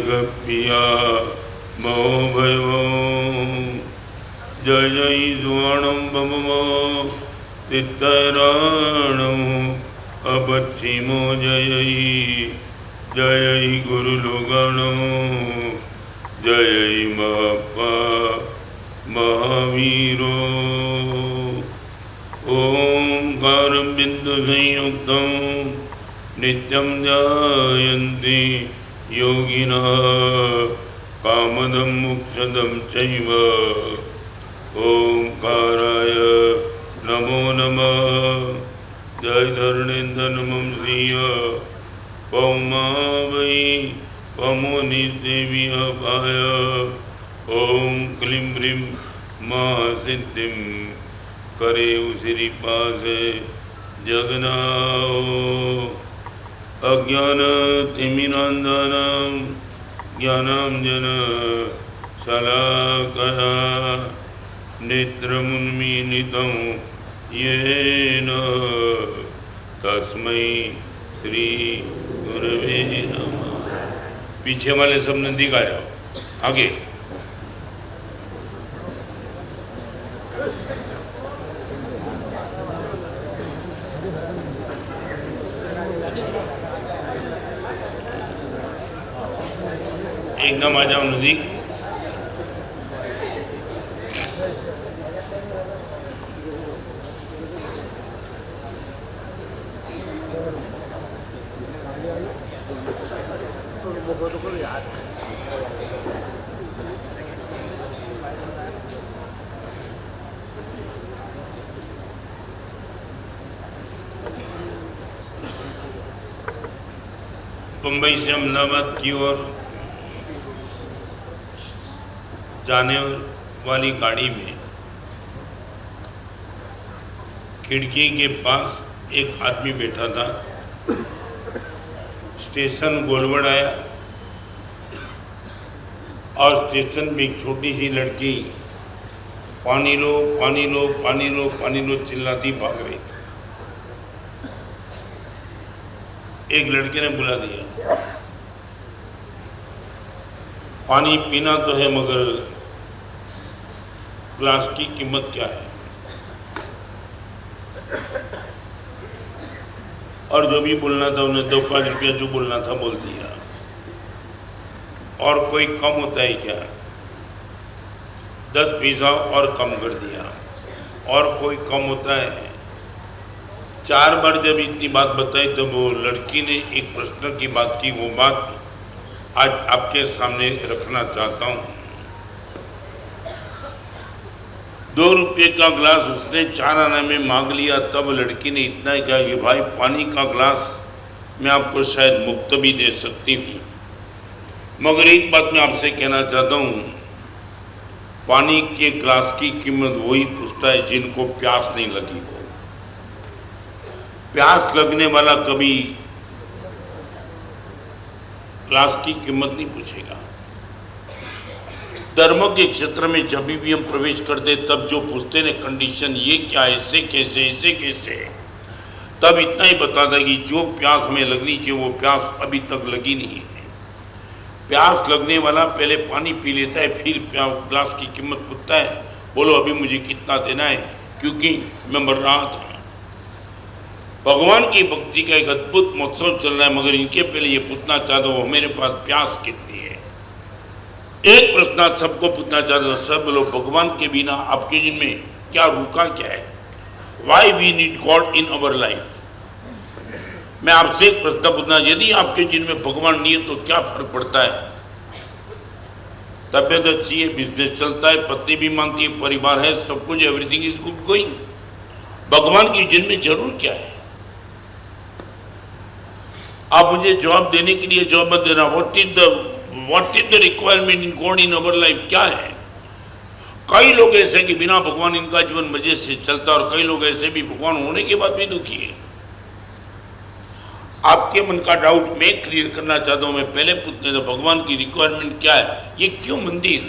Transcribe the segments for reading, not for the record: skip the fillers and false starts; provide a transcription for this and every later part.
जगप्रिया महो भयो जय जय सुवर्णं बमो तित्तराणं अपच्छिमो जय जय गुरुलोगणो जय मापा महावीरो ओंकारं बिंदु संयुक्तं नित्यं ध्यायन्ति योगिनः कामदं मोक्षदं चैव ओंकाराय नमो नमः जय धरणेन्द्र नमः श्रिय पौमा वै पमो निदेवी अपाय ओम क्लीं ह्रीं मा सिद्धिं करे उसिरी पास जगन्नाथ अज्ञानतिमिरान्धनं ज्ञानाञ्जन शलाकया नेत्रमुन्मीलितं येन तस्मै श्री गुरवे नमः। पीछे वाले सब नंदी गा जाओ आगे। एकदम आ जाओ नजदीक। मुंबई से अहमदाबाद की ओर जाने वाली गाड़ी में खिड़की के पास एक आदमी बैठा था। स्टेशन गोलवड़ आया और स्टेशन में एक छोटी सी लड़की पानी लो पानी लो पानी लो पानी लो चिल्लाती भाग रही थी। एक लड़के ने बुला दिया, पानी पीना तो है मगर ग्लास की कीमत क्या है। और जो भी बोलना था उन्हें 2-5 रुपया जो बोलना था बोल दिया। और कोई कम होता है क्या? 10 पैसा और कम कर दिया। और कोई कम होता है? 4 बार जब इतनी बात बताई तो वो लड़की ने एक प्रश्न की बात की। वो बात आज आपके सामने रखना चाहता हूँ। 2 रुपये का ग्लास उसने 4 आना में मांग लिया। तब लड़की ने इतना ही कहा कि भाई पानी का ग्लास मैं आपको शायद मुफ्त भी दे सकती हूँ, मगर एक बात मैं आपसे कहना चाहता हूँ, पानी के ग्लास की कीमत वही पूछता है जिनको प्यास नहीं लगी हो। प्यास लगने वाला कभी ग्लास की कीमत नहीं पूछेगा। धर्म के क्षेत्र में जब भी हम प्रवेश करते तब जो पूछते ने कंडीशन ये क्या, ऐसे कैसे, तब इतना ही बताता कि जो प्यास हमें लगनी चाहिए वो प्यास अभी तक लगी नहीं है। प्यास लगने वाला पहले पानी पी लेता है, फिर ग्लास की कीमत पूछता है, बोलो अभी मुझे कितना देना है क्योंकि मैं मर रहा था। भगवान की भक्ति का एक अद्भुत महोत्सव चल रहा है, मगर इनके पहले ये पूछना चाहते हो मेरे पास प्यास कितनी है। एक प्रश्न आज सबको पूछना चाहते हो, सब लोग भगवान के बिना आपके जीवन में क्या रुका क्या है? Why we need God in our life. मैं आपसे एक प्रश्न पूछना, यदि आपके जीवन में भगवान नहीं है तो क्या फर्क पड़ता है? तबियत अच्छी है, बिजनेस चलता है, पत्नी भी मानती है, परिवार है, सब कुछ, एवरीथिंग इज गुड गोइंग। भगवान के जीवन में जरूर क्या है? आप मुझे जवाब देने के लिए जवाब मत देना। What is the requirement in God in our life, क्या है? कई लोग ऐसे कि बिना भगवान इनका जीवन मजे से चलता, और कई लोग ऐसे भी भगवान होने के बाद भी दुखी है। आपके मन का डाउट मैं क्लियर करना चाहता हूं। मैं पहले पूछने तो भगवान की रिक्वायरमेंट क्या है? ये क्यों मंदिर?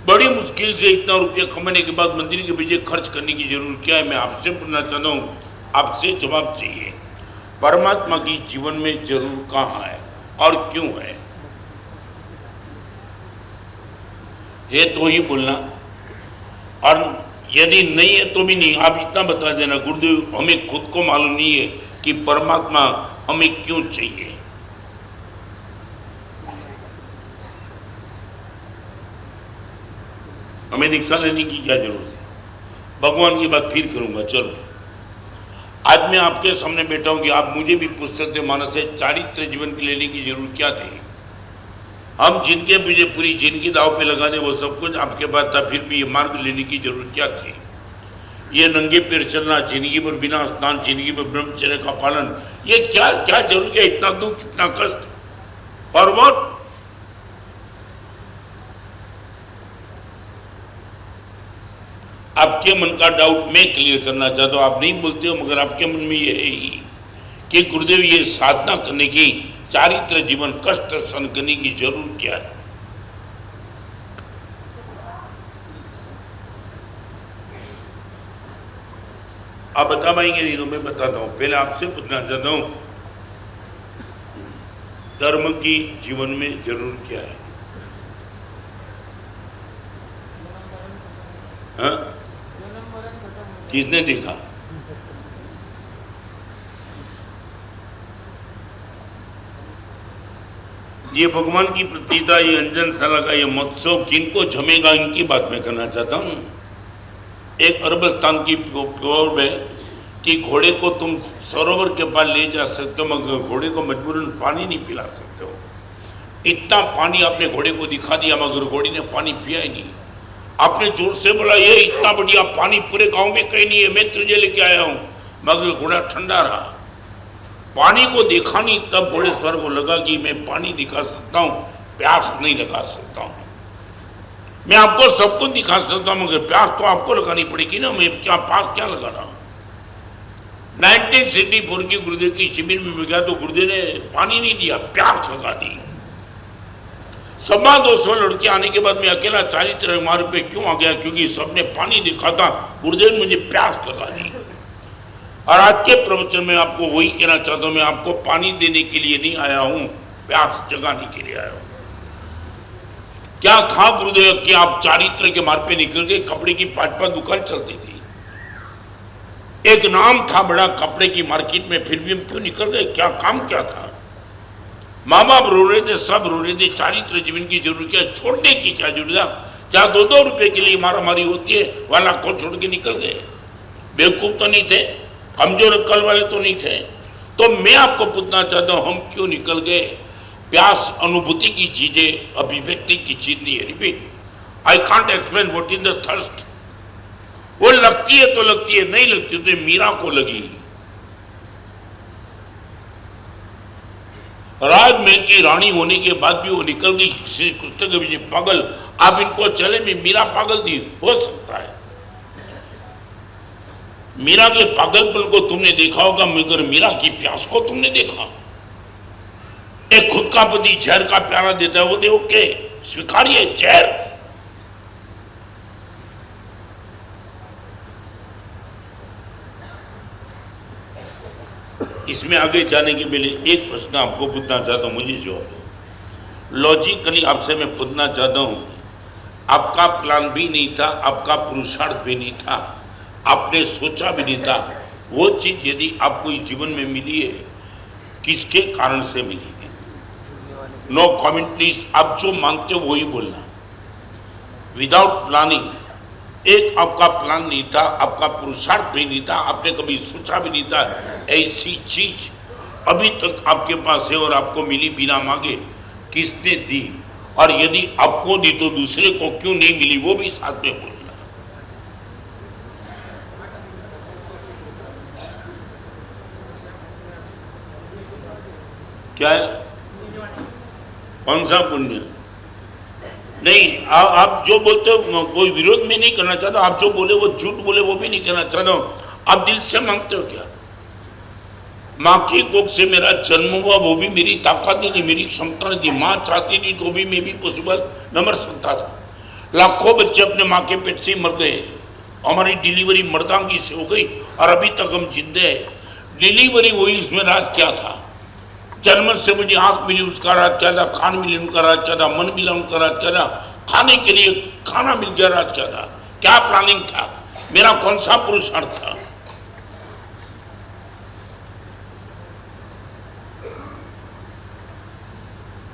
बड़ी मुश्किल से इतना रुपया कमाने के बाद मंदिर के पीछे खर्च करने की जरूरत क्या है? मैं आपसे पूछना चाहता हूं, आपसे जवाब चाहिए। परमात्मा की जीवन में जरूर कहाँ है और क्यों है तो ही बोलना, और यदि नहीं है तो भी नहीं, आप इतना बता देना गुरुदेव हमें खुद को मालूम नहीं है कि परमात्मा हमें क्यों चाहिए। हमें दीक्षा लेने की क्या जरूरत है, भगवान की बात फिर करूंगा। चलो आज मैं आपके सामने बैठा हूं कि आप मुझे भी पूछ सकते मानस से चारित्र जीवन की लेने की जरूरत क्या थी। हम जिनके मुझे पूरी जिंदगी दाव पे लगा दे वो सब कुछ आपके पास था, फिर भी ये मार्ग लेने की जरूरत क्या थी। ये नंगे पैर चलना, जिंदगी भर बिना स्नान, जिंदगी भर ब्रह्मचर्य का पालन, ये क्या क्या जरूरत है, इतना दुख इतना कष्ट और वो आपके मन का डाउट मैं क्लियर करना चाहता हूं। आप नहीं बोलते हो मगर आपके मन में ये है ही कि गुरुदेव ये साधना करने की, चारित्र जीवन कष्ट सहन करने की जरूरत क्या है। आप बता पाएंगे नहीं तो मैं बताता हूं। पहले आपसे पूछना चाहता हूं धर्म की जीवन में जरूरत क्या है। हाँ? किसने देखा? ये भगवान की प्रतिष्ठा, ये अंजनशाला का ये महोत्सव किनको जमेगा, इनकी बात मैं करना चाहता हूं। एक अरब स्थान की प्योर है कि घोड़े को तुम सरोवर के पास ले जा सकते हो मगर घोड़े को मजबूरन पानी नहीं पिला सकते हो। इतना पानी आपने घोड़े को दिखा दिया मगर घोड़ी ने पानी पिया ही नहीं। आपने जोर से बोला ये इतना बढ़िया पानी पूरे गांव में कहीं नहीं है, मैं तुझे लेके आया हूं, मगर घोड़ा ठंडा रहा, पानी को देखा नहीं। तब घोड़ेश्वर को लगा कि मैं पानी दिखा सकता हूं, प्यास नहीं लगा सकता हूं। मैं आपको सब कुछ दिखा सकता हूं मगर प्यास तो आपको लगानी पड़ेगी ना, मैं क्या पास क्या लगा रहा हूं। 1964 की गुरुदेव की शिविर में गया तो गुरुदेव ने पानी नहीं दिया, प्यास लगा दी। 200 लड़के आने के बाद मैं अकेला चारित्र मार्ग पे क्यों आ गया, क्योंकि सबने पानी दिखा था, गुरुदेव ने मुझे प्यास लगा दी। और आज के प्रवचन में आपको वही कहना चाहता हूं, मैं आपको पानी देने के लिए नहीं आया हूं, प्यास जगाने के लिए आया हूं। क्या था गुरुदेव कि आप चारित्र के मार्ग पे निकल गए, कपड़े की 5-5 दुकान चलती थी, एक नाम था बड़ा कपड़े की मार्केट में, फिर भी हम क्यों निकल गए, क्या काम क्या था। माँ बाप रो रहे थे, सब रो रहे थे, चारित्र जीवन की जरूरत क्या, छोड़ने की क्या जरूरत है। जहां 2-2 रुपए के लिए मारामारी होती है वाला को छोड़ के निकल गए। बेवकूफ तो नहीं थे, कमजोर अक्ल वाले तो नहीं थे। तो मैं आपको पूछना चाहता हूं हम क्यों निकल गए। प्यास अनुभूति की चीजें, अभिव्यक्ति की चीज नहीं है। Repeat, I can't explain what is the thirst. वो लगती है तो लगती है, नहीं लगती तो मीरा को लगी। राजमहल की रानी होने के बाद भी वो निकल गई कृष्ण के पीछे पागल। आप इनको चले में मीरा पागल थी, हो सकता है मीरा के पागलपन को तुमने देखा होगा मगर मीरा की प्यास को तुमने देखा। एक खुद का पति जहर का प्यारा देता है, वो देखो के स्वीकारिए जहर। इसमें आगे जाने के पहले एक प्रश्न आपको पूछना चाहता हूं, मुझे जवाब दो। लॉजिकली आपसे मैं पूछना चाहता हूं, आपका प्लान भी नहीं था, आपका पुरुषार्थ भी नहीं था, आपने सोचा भी नहीं था, वो चीज यदि आपको इस जीवन में मिली है किसके कारण से मिली है। नो कमेंट प्लीज, आप जो मानते हो वही बोलना। विदाउट प्लानिंग, एक आपका प्लान नहीं था, आपका पुरुषार्थ भी नहीं था, आपने कभी सोचा भी नहीं था ऐसी चीज अभी तक आपके पास है और आपको मिली बिना मांगे। किसने दी, और यदि आपको दी तो दूसरे को क्यों नहीं मिली, वो भी साथ में बोलना। क्या है, कौन सा पुण्य? नहीं, आप जो बोलते हो कोई विरोध में नहीं करना चाहता, आप जो बोले वो झूठ बोले वो भी नहीं कहना चाहता हूं। आप दिल से मांगते हो क्या? माँ की कोख से मेरा जन्म हुआ, वो भी मेरी ताकत नहीं थी, मेरी क्षमता नहीं थी। माँ चाहती थी तो भी मैं भी पॉसिबल न मर सकता था। लाखों बच्चे अपने माँ के पेट से मर गए, हमारी डिलीवरी मर्दांगी से हो गई और अभी तक हम जिंदे हैं। डिलीवरी हुई, इसमें राज क्या था? जन्म से मुझे आंख मिली, उसका राज क्या था? कान मिली, उनका राज क्या था? मन मिला, उनका राज क्या था? खाने के लिए खाना मिल गया, राज क्या था? क्या प्लानिंग था? मेरा कौन सा पुरुषार्थ था?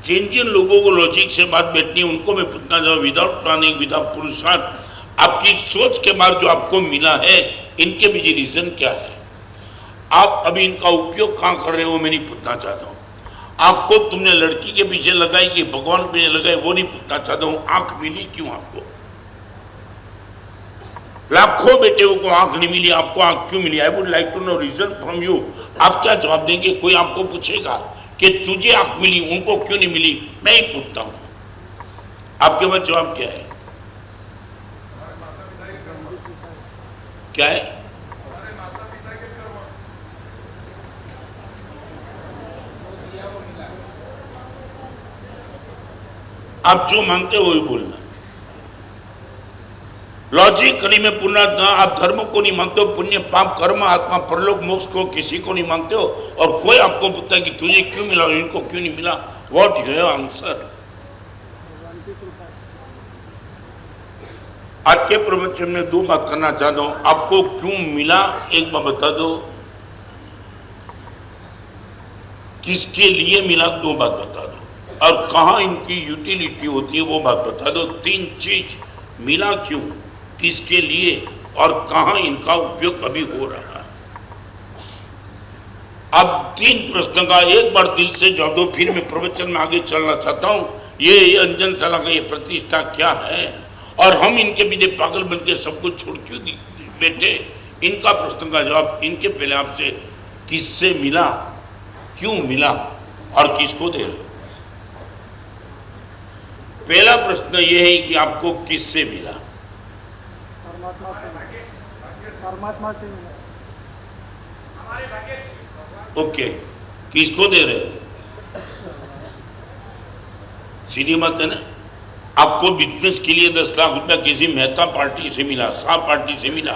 जिन जिन लोगों को लॉजिक से बात बैठनी है उनको मैं पूछना चाहूँ, विदाउट प्लानिंग, विदाउट पुरुषार्थ, आपकी सोच के बाद जो आपको मिला है, इनके पीछे रीजन क्या है? आप अभी इनका उपयोग कहाँ कर रहे हो मैं नहीं पूछना चाहता हूँ। आपको तुमने लड़की के पीछे लगाई कि भगवान के पीछे लगाई वो नहीं पूछना चाहता हूँ। आंख मिली क्यों आपको? लाखों बेटे को आंख नहीं मिली, आपको आंख क्यों मिली? I would like to know reason from you. आप क्या जवाब देंगे? कोई आपको पूछेगा कि तुझे आंख मिली, उनको क्यों नहीं मिली? मैं ही पूछता हूं, आपके पास जवाब क्या है? क्या है? आप जो मांगते हो वही बोलना। लॉजिकली में पूर्ण, आप धर्म को नहीं मांगते हो, पुण्य पाप कर्म आत्मा परलोक मोक्ष को किसी को नहीं मांगते हो, और कोई आपको पूछता है कि तुझे क्यों मिला और इनको क्यों नहीं मिला? What is your answer? आज के प्रवचन में दो बात करना चाहता हूं। आपको क्यों मिला एक बात बता दो, किसके लिए मिला दो बात बता दो, और कहां इनकी यूटिलिटी होती है वो बात बता दो। तीन चीज, मिला क्यों, किसके लिए, और कहां इनका उपयोग अभी हो रहा है। अब तीन प्रश्न का एक बार दिल से जवाब दो, फिर मैं प्रवचन में आगे चलना चाहता हूं। ये अंजन साला का ये प्रतिष्ठा क्या है, और हम इनके पीछे पागल बन के सब कुछ छोड़ क्यों बैठे? इनका प्रश्न का जवाब इनके पहले आपसे, किससे मिला, क्यों मिला, और किसको दे रहे? पहला प्रश्न यह है कि आपको किससे मिला? परमात्मा से मिला। ओके, किसको दे रहे? सीधी बात है ना। आपको बिजनेस के लिए 10 लाख रुपया किसी मेहता पार्टी से मिला, शाह पार्टी से मिला।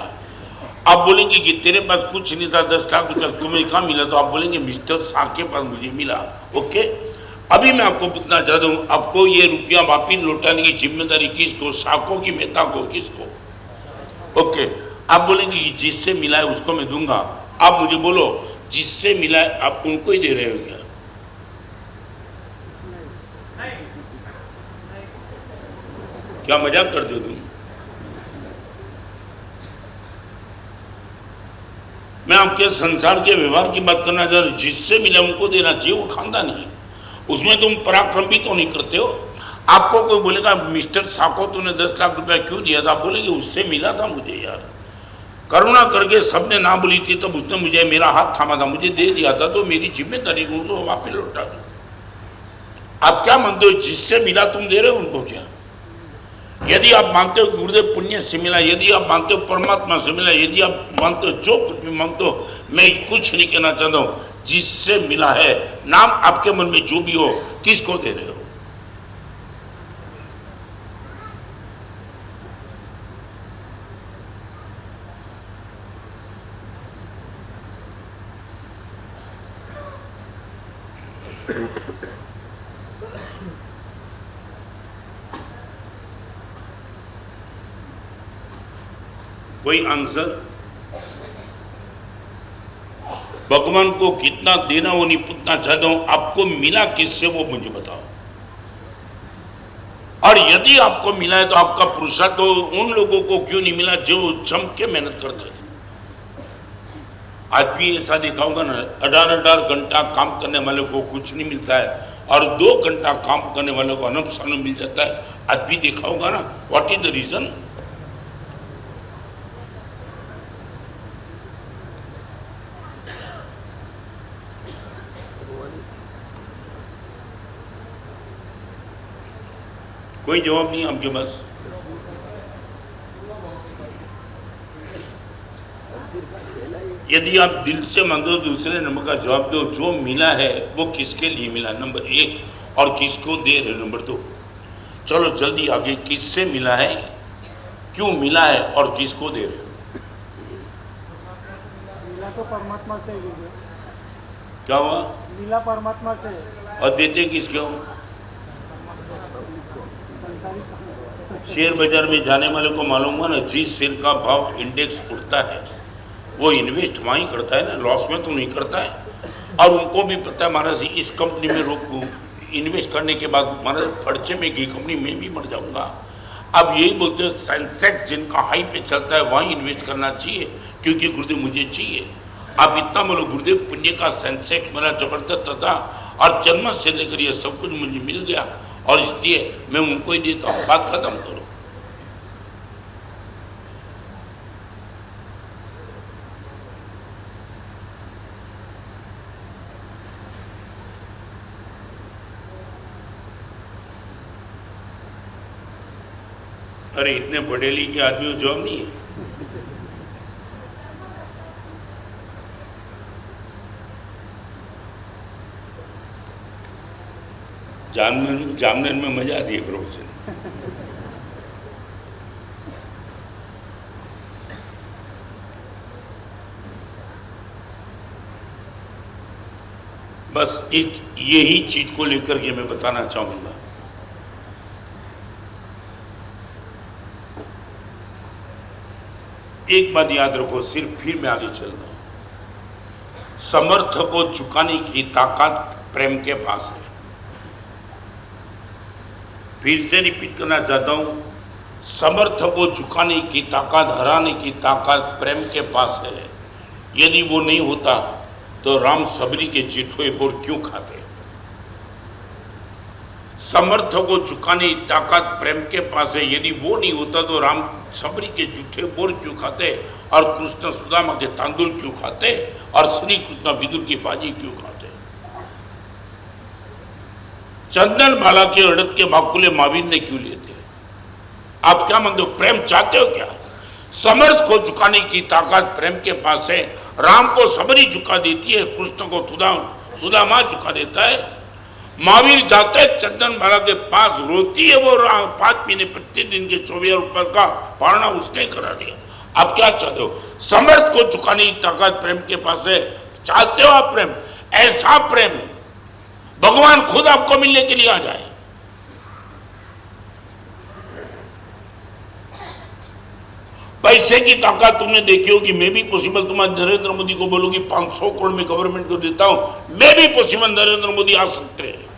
आप बोलेंगे कि तेरे पास कुछ नहीं था, 10 लाख रुपया तुम्हें कहाँ मिला? तो आप बोलेंगे मिस्टर शाह के पास मुझे मिला। ओके, अभी मैं आपको पूछना चाहता हूँ, आपको ये रुपया वापिस लौटाने की जिम्मेदारी किसको? शाह को कि मेहता को? किसको? ओके, आप बोलेंगे कि जिससे मिला है उसको मैं दूंगा। आप मुझे बोलो, जिससे मिला है आप उनको ही दे रहे हो क्या? क्या मजाक करते हो तुम? मैं आपके संसार के व्यवहार की बात करना चाह रहा हूं। जिससे मिला उनको देना चाहिए, वो खानदानी है, उसमें तुम पराक्रम भी तो नहीं करते हो। आपको कोई बोलेगा मिस्टर साको तूने 10 लाख रुपया क्यों दिया था? आप बोलेंगे उससे मिला था मुझे यार, करुणा करके सबने ना बोली थी तब उसने मुझे मेरा हाथ थामा था, मुझे दे दिया था, तो मेरी जिम्मेदारी उनको वापस लौटा दो। आप क्या मानते हो? जिससे मिला तुम दे रहे हो उनको क्या? यदि आप मानते हो कि गुरुदेव पुण्य से मिला, यदि आप मानते हो परमात्मा से मिला, यदि आप मानते हो जो कुछ भी मानते हो, मैं कुछ नहीं कहना चाहता हूं। जिससे मिला है, नाम आपके मन में जो भी हो, किसको दे रहे हो? कोई आंसर? भगवान को कितना देना वो नहीं पूछना चाहता हूं, आपको मिला किससे वो मुझे बताओ। और यदि आपको मिला है तो आपका पुरुषार्थ तो उन लोगों को क्यों नहीं मिला जो जम के मेहनत करते थे? आज भी ऐसा देखा होगा ना, 18 घंटा काम करने वाले को कुछ नहीं मिलता है, और 2 घंटा काम करने वाले को अनंत साल मिल जाता है। आज भी देखा होगा ना। What is the reason? कोई जवाब नहीं आपके पास? यदि आप दिल से मांगो, दूसरे नंबर का जवाब दो, जो मिला है वो किसके लिए मिला, नंबर 1, और किसको दे रहे, नंबर 2। चलो जल्दी आगे, किससे मिला है, क्यों मिला है, और किसको दे रहे हो? मिला तो परमात्मा से ही। क्या हुआ? लीला परमात्मा से और देते किसके हो? संसारिक शेयर बाजार में जाने वाले को मालूम हुआ ना, जिस शेयर का भाव इंडेक्स उठता है वो इन्वेस्ट वहीं करता है ना, लॉस में तो नहीं करता है। और उनको भी पता है महाराज इस कंपनी में रोक इन्वेस्ट करने के बाद महाराज फर्चे में की कंपनी में भी मर जाऊंगा। अब यही बोलते हैं सेंसेक्स जिनका हाई पे चलता है वहीं इन्वेस्ट करना चाहिए, क्योंकि गुरुदेव मुझे चाहिए। आप इतना बोलो गुरुदेव पुण्य का सेंसेक्स मेरा जबरदस्त था और जन्म से लेकर ये सब कुछ मुझे मिल गया और इसलिए मैं उनको ही देता हूँ, बात खत्म करो। अरे इतने पढ़े लिखे आदमी को जॉब नहीं है। जामनेर में मजा आती है प्रोफेसर। बस एक यही चीज को लेकर के मैं बताना चाहूंगा। एक बात याद रखो, सिर्फ फिर मैं आगे चल रहा हूं। समर्थ को झुकाने की ताकत प्रेम के पास है। फिर से रिपीट करना चाहता हूं, समर्थ को झुकाने की ताकत, हराने की ताकत प्रेम के पास है। यदि वो नहीं होता तो राम सबरी के चिट्ठे बोर क्यों खाते? समर्थ को झुकाने की ताकत प्रेम के पास है। यदि वो नहीं होता तो राम सबरी के जूठे बोर क्यों खाते, और कृष्ण सुदामा के तांदुल क्यों खाते, और श्री कृष्ण विदुर की बाजी क्यों खाते? चंदन बाला के अड़द के बाकुले महावीर ने क्यों लेते? आप क्या मानते हो? प्रेम चाहते हो क्या? समर्थ को झुकाने की ताकत प्रेम के पास है। राम को सबरी झुका देती है, कृष्ण को सुदामा झुका देता है। महावीर जाते चंदन बाला के पास, रोती है वो 5 महीने 25 दिन के 24 रुपए का पालना उसने करा दिया। आप क्या चाहते हो? समर्थ को झुकाने की ताकत प्रेम के पास है। चाहते हो आप प्रेम? ऐसा प्रेम भगवान खुद आपको मिलने के लिए आ जाए। पैसे की ताकत तुमने देखी होगी, मैं भी पॉसिबल तुम्हारे नरेंद्र मोदी को बोलूंगी 500 करोड़ में गवर्नमेंट को देता हूं, मैं भी पॉसिबल नरेंद्र मोदी आ सकते हैं।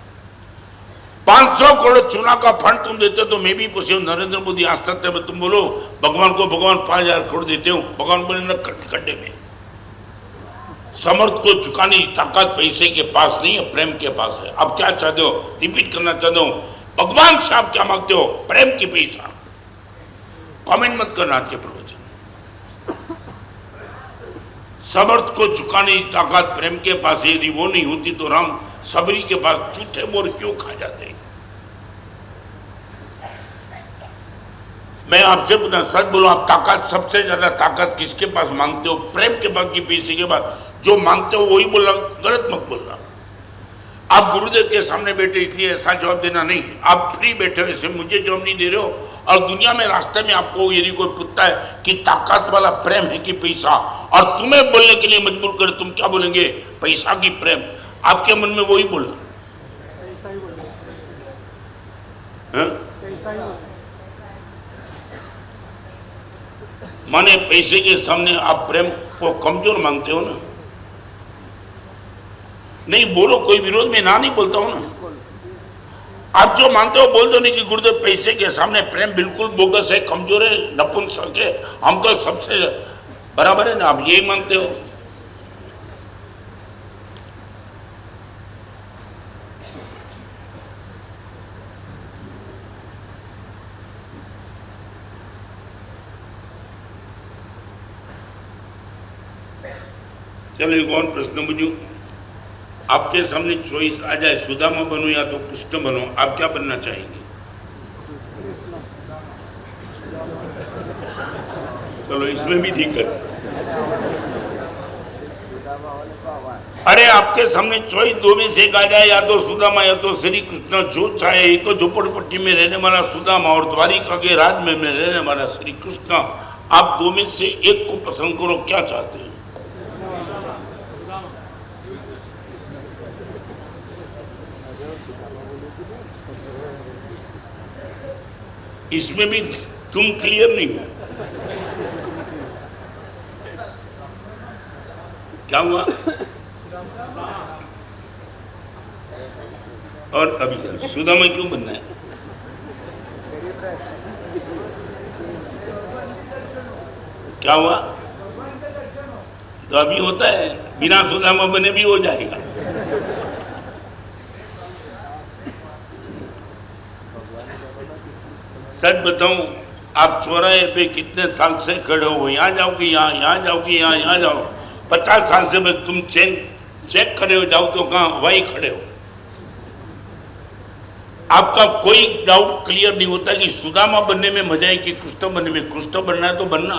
500 करोड़ चुनाव का फंड तुम देते हो तो मैं भी पॉसिबल नरेंद्र मोदी आ सकते हैं। तुम बोलो भगवान को, भगवान 5000 करोड़ देते हो, भगवान बोले न खड्डे में। समर्थ को झुकाने की ताकत पैसे के पास नहीं है, प्रेम के पास है। अब क्या चाहते हो? रिपीट करना चाहता हूं, भगवान से आप क्या मांगते हो? प्रेम की पैसा। कमेंट मत करना आज के प्रवचन। समर्थ को झुकाने की ताकत प्रेम के पास है। यदि वो नहीं होती तो राम सबरी के पास झूठे बोर क्यों खा जाते? मैं आपसे पूछना, सच बोलो, आप ताकत, सबसे ज्यादा ताकत किसके पास मांगते हो? प्रेम के बाद की पैसे के बाद जो मांगते हो वही बोलना, गलत मत बोलना। आप गुरुदेव के सामने बैठे इसलिए ऐसा जवाब देना नहीं। आप फ्री बैठे हो, ऐसे मुझे जवाब नहीं दे रहे हो। और दुनिया में रास्ते में आपको यदि कोई पूछता है कि ताकत वाला प्रेम है कि पैसा, और तुम्हें बोलने के लिए मजबूर करे, तुम क्या बोलेंगे? पैसा की प्रेम। आपके मन में वही बोलना, पैसा ही बोले, हाँ? पैसा ही बोले। माने पैसे के सामने आप प्रेम को कमजोर मांगते हो ना? नहीं बोलो, कोई विरोध में ना नहीं बोलता हूं ना। आप जो मानते हो बोल दो, नहीं कि गुरुदेव पैसे के सामने प्रेम बिल्कुल बोगस है, कमजोर है, नपुंसक है, हम तो सबसे बराबर है ना। आप यही मानते हो। चलो एक और प्रश्न पूछूं। आपके सामने चॉइस आ जाए, सुदामा बनो या तो कृष्ण बनो, आप क्या बनना चाहेंगे? चलो इसमें भी दिक्कत। अरे आपके सामने चॉइस दो में से एक आ जाए, या तो सुदामा या तो श्री कृष्ण। जो चाहे, एक तो झोपड़पट्टी में रहने वाला सुदामा और द्वारिका के राज में रहने वाला श्री कृष्ण। आप दो में से एक को पसंद करो, क्या चाहते हैं? इसमें भी तुम क्लियर नहीं हो। क्या हुआ? और अभी सुदामा क्यों बनना है? क्या हुआ? तो अभी होता है, बिना सुदामा बने भी हो जाएगा। सच बताऊं, आप चौराहे पे कितने साल से खड़े हो, यहाँ जाओगे यहाँ, यहाँ जाओगे यहाँ, यहाँ जाओ, 50 साल से बस तुम चेक खड़े हो जाओ तो कहाँ वही खड़े हो। आपका कोई डाउट क्लियर नहीं होता कि सुदामा बनने में मजा है कि कृष्ण बनने में। कृष्ण बनना है तो बनना,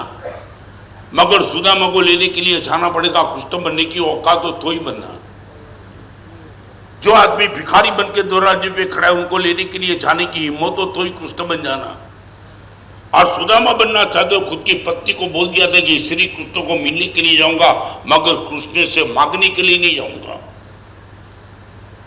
मगर सुदामा को लेने के लिए जाना पड़ेगा। कृष्ण बनने की औकात तो ही बनना। जो आदमी भिखारी बन के दरवाजे पे खड़ा है, उनको लेने के लिए जाने की हिम्मत तो ही कृष्ण बन जाना। और सुदामा बनना चाहते हो, खुद की पत्नी को बोल दिया था कि श्री कृष्ण को मिलने के लिए जाऊंगा, मगर कृष्ण से मांगने के लिए नहीं जाऊंगा।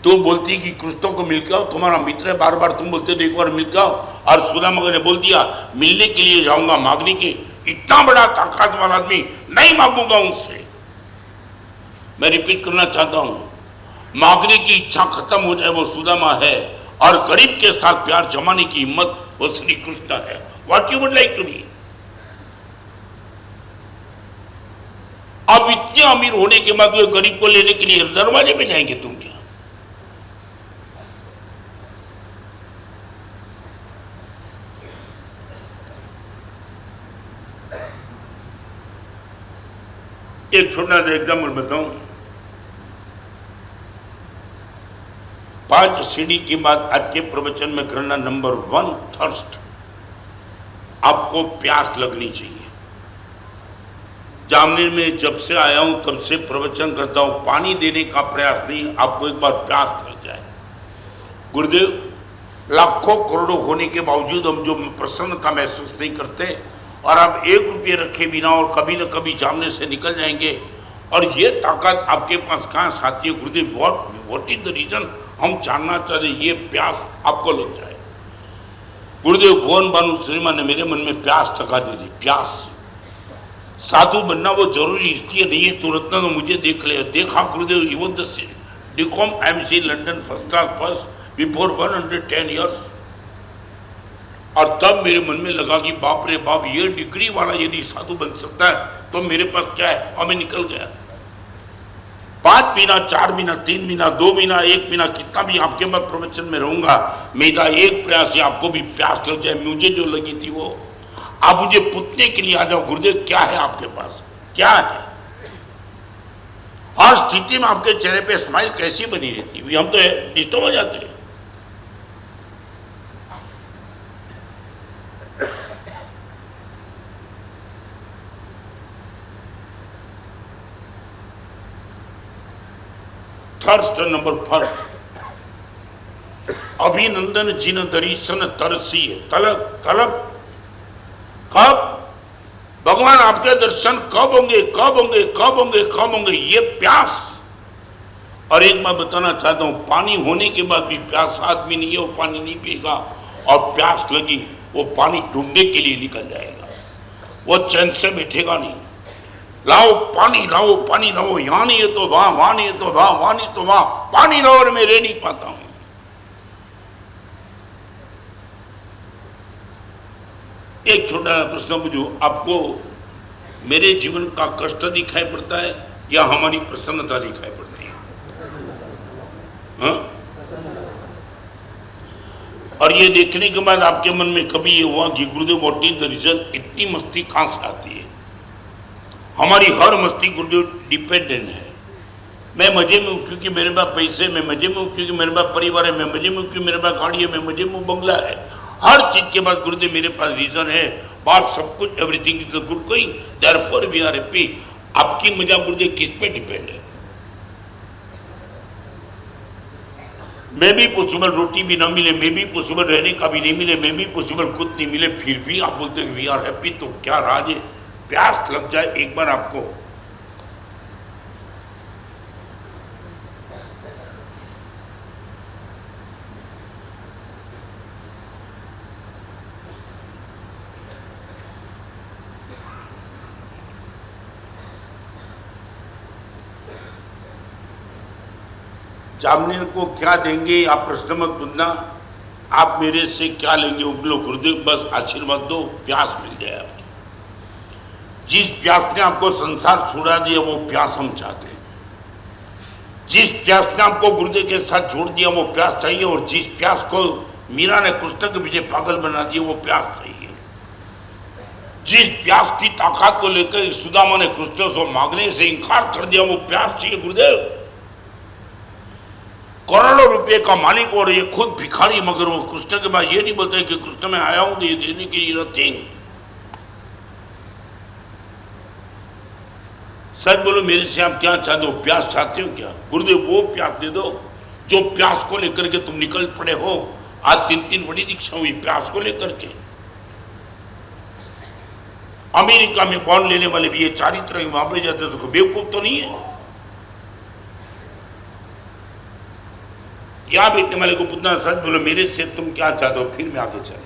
तो बोलती कि कृष्ण को मिल के आओ, तुम्हारा मित्र है, बार बार तुम बोलते हो एक बार मिल के आओ। और सुदामा ने बोल दिया मिलने के लिए जाऊंगा, मांगने के। इतना बड़ा ताकत वाला आदमी, नहीं मांगूंगा उनसे। मैं रिपीट करना चाहता हूं, मांगने की इच्छा खत्म हो जाए वो सुदामा है, और गरीब के साथ प्यार जमाने की हिम्मत वो श्री कृष्ण है। What you would like to be? अब इतने अमीर होने के बाद वो गरीब को लेने के लिए दरवाजे पे जाएंगे तुम क्या? एक छोटा सा एग्जाम्पल बताऊं। 5 सीढ़ी के बाद आज के प्रवचन में करना नंबर 1, थर्स्ट। आपको प्यास लगनी चाहिए। जामनेर में जब से आया हूं तब से प्रवचन करता हूं, पानी देने का प्रयास नहीं, आपको एक बार प्यास लग जाए। गुरुदेव, लाखों करोड़ों होने के बावजूद हम जो प्रसन्नता महसूस नहीं करते, और आप 1 रुपये रखे बिना और कभी न कभी जामने से निकल जाएंगे, और ये ताकत आपके पास कहाँ से आती है? गुरुदेव, व्हाट इज द रीजन? हम जानना चाहते, ये प्यास आपको लग जाए। गुरुदेव भुवन बानु श्रीमान ने मेरे मन में प्यास जगा दी थी। प्यास, साधु बनना वो जरूरी इसलिए नहीं है तुरंत ना तो मुझे देख ले। देखा Gurudev, even the decom MC London first class pass before 110 years. और तब मेरे मन में लगा कि बाप रे बाप, ये डिग्री वाला यदि साधु बन सकता है तो मेरे पास क्या है? और मैं निकल गया। 5 महीना, 4 महीना, 3 महीना, 2 महीना, 1 महीना, कितना भी आपके बाद प्रवचन में रहूंगा, मेरा एक प्रयास है आपको भी प्यास लग जाए। मुझे जो लगी थी वो आप मुझे पूछने के लिए आ जाओ, गुरुदेव क्या है आपके पास, क्या है? हर स्थिति में आपके चेहरे पे स्माइल कैसी बनी रहती है? हम तो डिस्टर्ब हो जाते हैं। थर्स्ट नंबर फर्स्ट, अभिनंदन जिन दर्शन तरसी है। तलब कब? भगवान आपके दर्शन कब होंगे, कब होंगे, कब होंगे, कब होंगे? ये प्यास। और एक बात बताना चाहता हूं, पानी होने के बाद भी प्यास आदमी नहीं है, वो पानी नहीं पिएगा, और प्यास लगी वो पानी ढूंढने के लिए निकल जाएगा, वो चैन से बैठेगा नहीं। लाओ पानी, लाओ पानी, लाओ, यहां नहीं है तो वहां, वहां नहीं है तो वहां, वहां नहीं तो वहां, पानी लाओ, और मैं रह नहीं पाता हूं। एक छोटा प्रश्न पूछूं, आपको मेरे जीवन का कष्ट दिखाई पड़ता है या हमारी प्रसन्नता दिखाई पड़ती है? हाँ? और ये देखने के बाद आपके मन में कभी ये हुआ कि गुरुदेव व्हाट इज द रीजन? इतनी मस्ती कहां से आती है? हमारी हर मस्ती गुरुदेव डिपेंडेंट है। मैं मजे में हूँ क्योंकि मेरे पास पैसे, मैं मजे में हूँ क्योंकि मेरे पास परिवार है, मैं मजे में हूँ क्योंकि मेरे पास गाड़ी है, मैं मजे में हूँ बंगला है। हर चीज के बाद गुरुदेव मेरे पास रीजन है। बात सब कुछ, everything is good going, therefore we are happy. आपकी मजा गुरुदेव किस पे डिपेंड है? मैं भी पॉसिबल रोटी भी ना मिले, मैं भी पॉसिबल रहने का भी नहीं मिले, मैं भी पॉसिबल कुछ नहीं मिले, फिर भी आप बोलते हैं वी आर हैप्पी। तो क्या राज है? प्यास लग जाए एक बार आपको। जामनेर को क्या देंगे आप प्रश्न मत पूछना, आप मेरे से क्या लेंगे वो बोलो गुरुदेव बस आशीर्वाद दो, प्यास मिल जाए आपकी। जिस प्यास ने आपको संसार छुड़ा दिया वो प्यास हम चाहते हैं। जिस प्यास ने आपको गुरुदेव के साथ छोड़ दिया वो प्यास चाहिए, और जिस प्यास को मीरा ने कृष्ण के पीछे पागल बना दिया वो प्यास चाहिए। जिस प्यास की ताकत को लेकर सुदामा ने कृष्ण से मांगने से इनकार कर दिया वो प्यास चाहिए गुरुदेव। करोड़ों रुपए का मालिक और ये खुद भिखारी, मगर वो कृष्ण के पास ये नहीं बोलते कि कृष्ण मैं आया हूं तो ये देने के लिए नथिंग। सच बोलो मेरे से आप क्या चाहते हो, प्यास चाहते हो क्या? गुरुदेव वो प्यास दे दो जो प्यास को लेकर के तुम निकल पड़े हो। आज 3 बड़ी दीक्षा हुई प्यास को लेकर के। अमेरिका में बॉन्ड लेने वाले भी ये चारित्र वहां पे जाते तो बेवकूफ तो नहीं है। यहां बैठने वाले को पूछना सच बोलो मेरे से तुम क्या चाहते हो, फिर मैं आगे चले।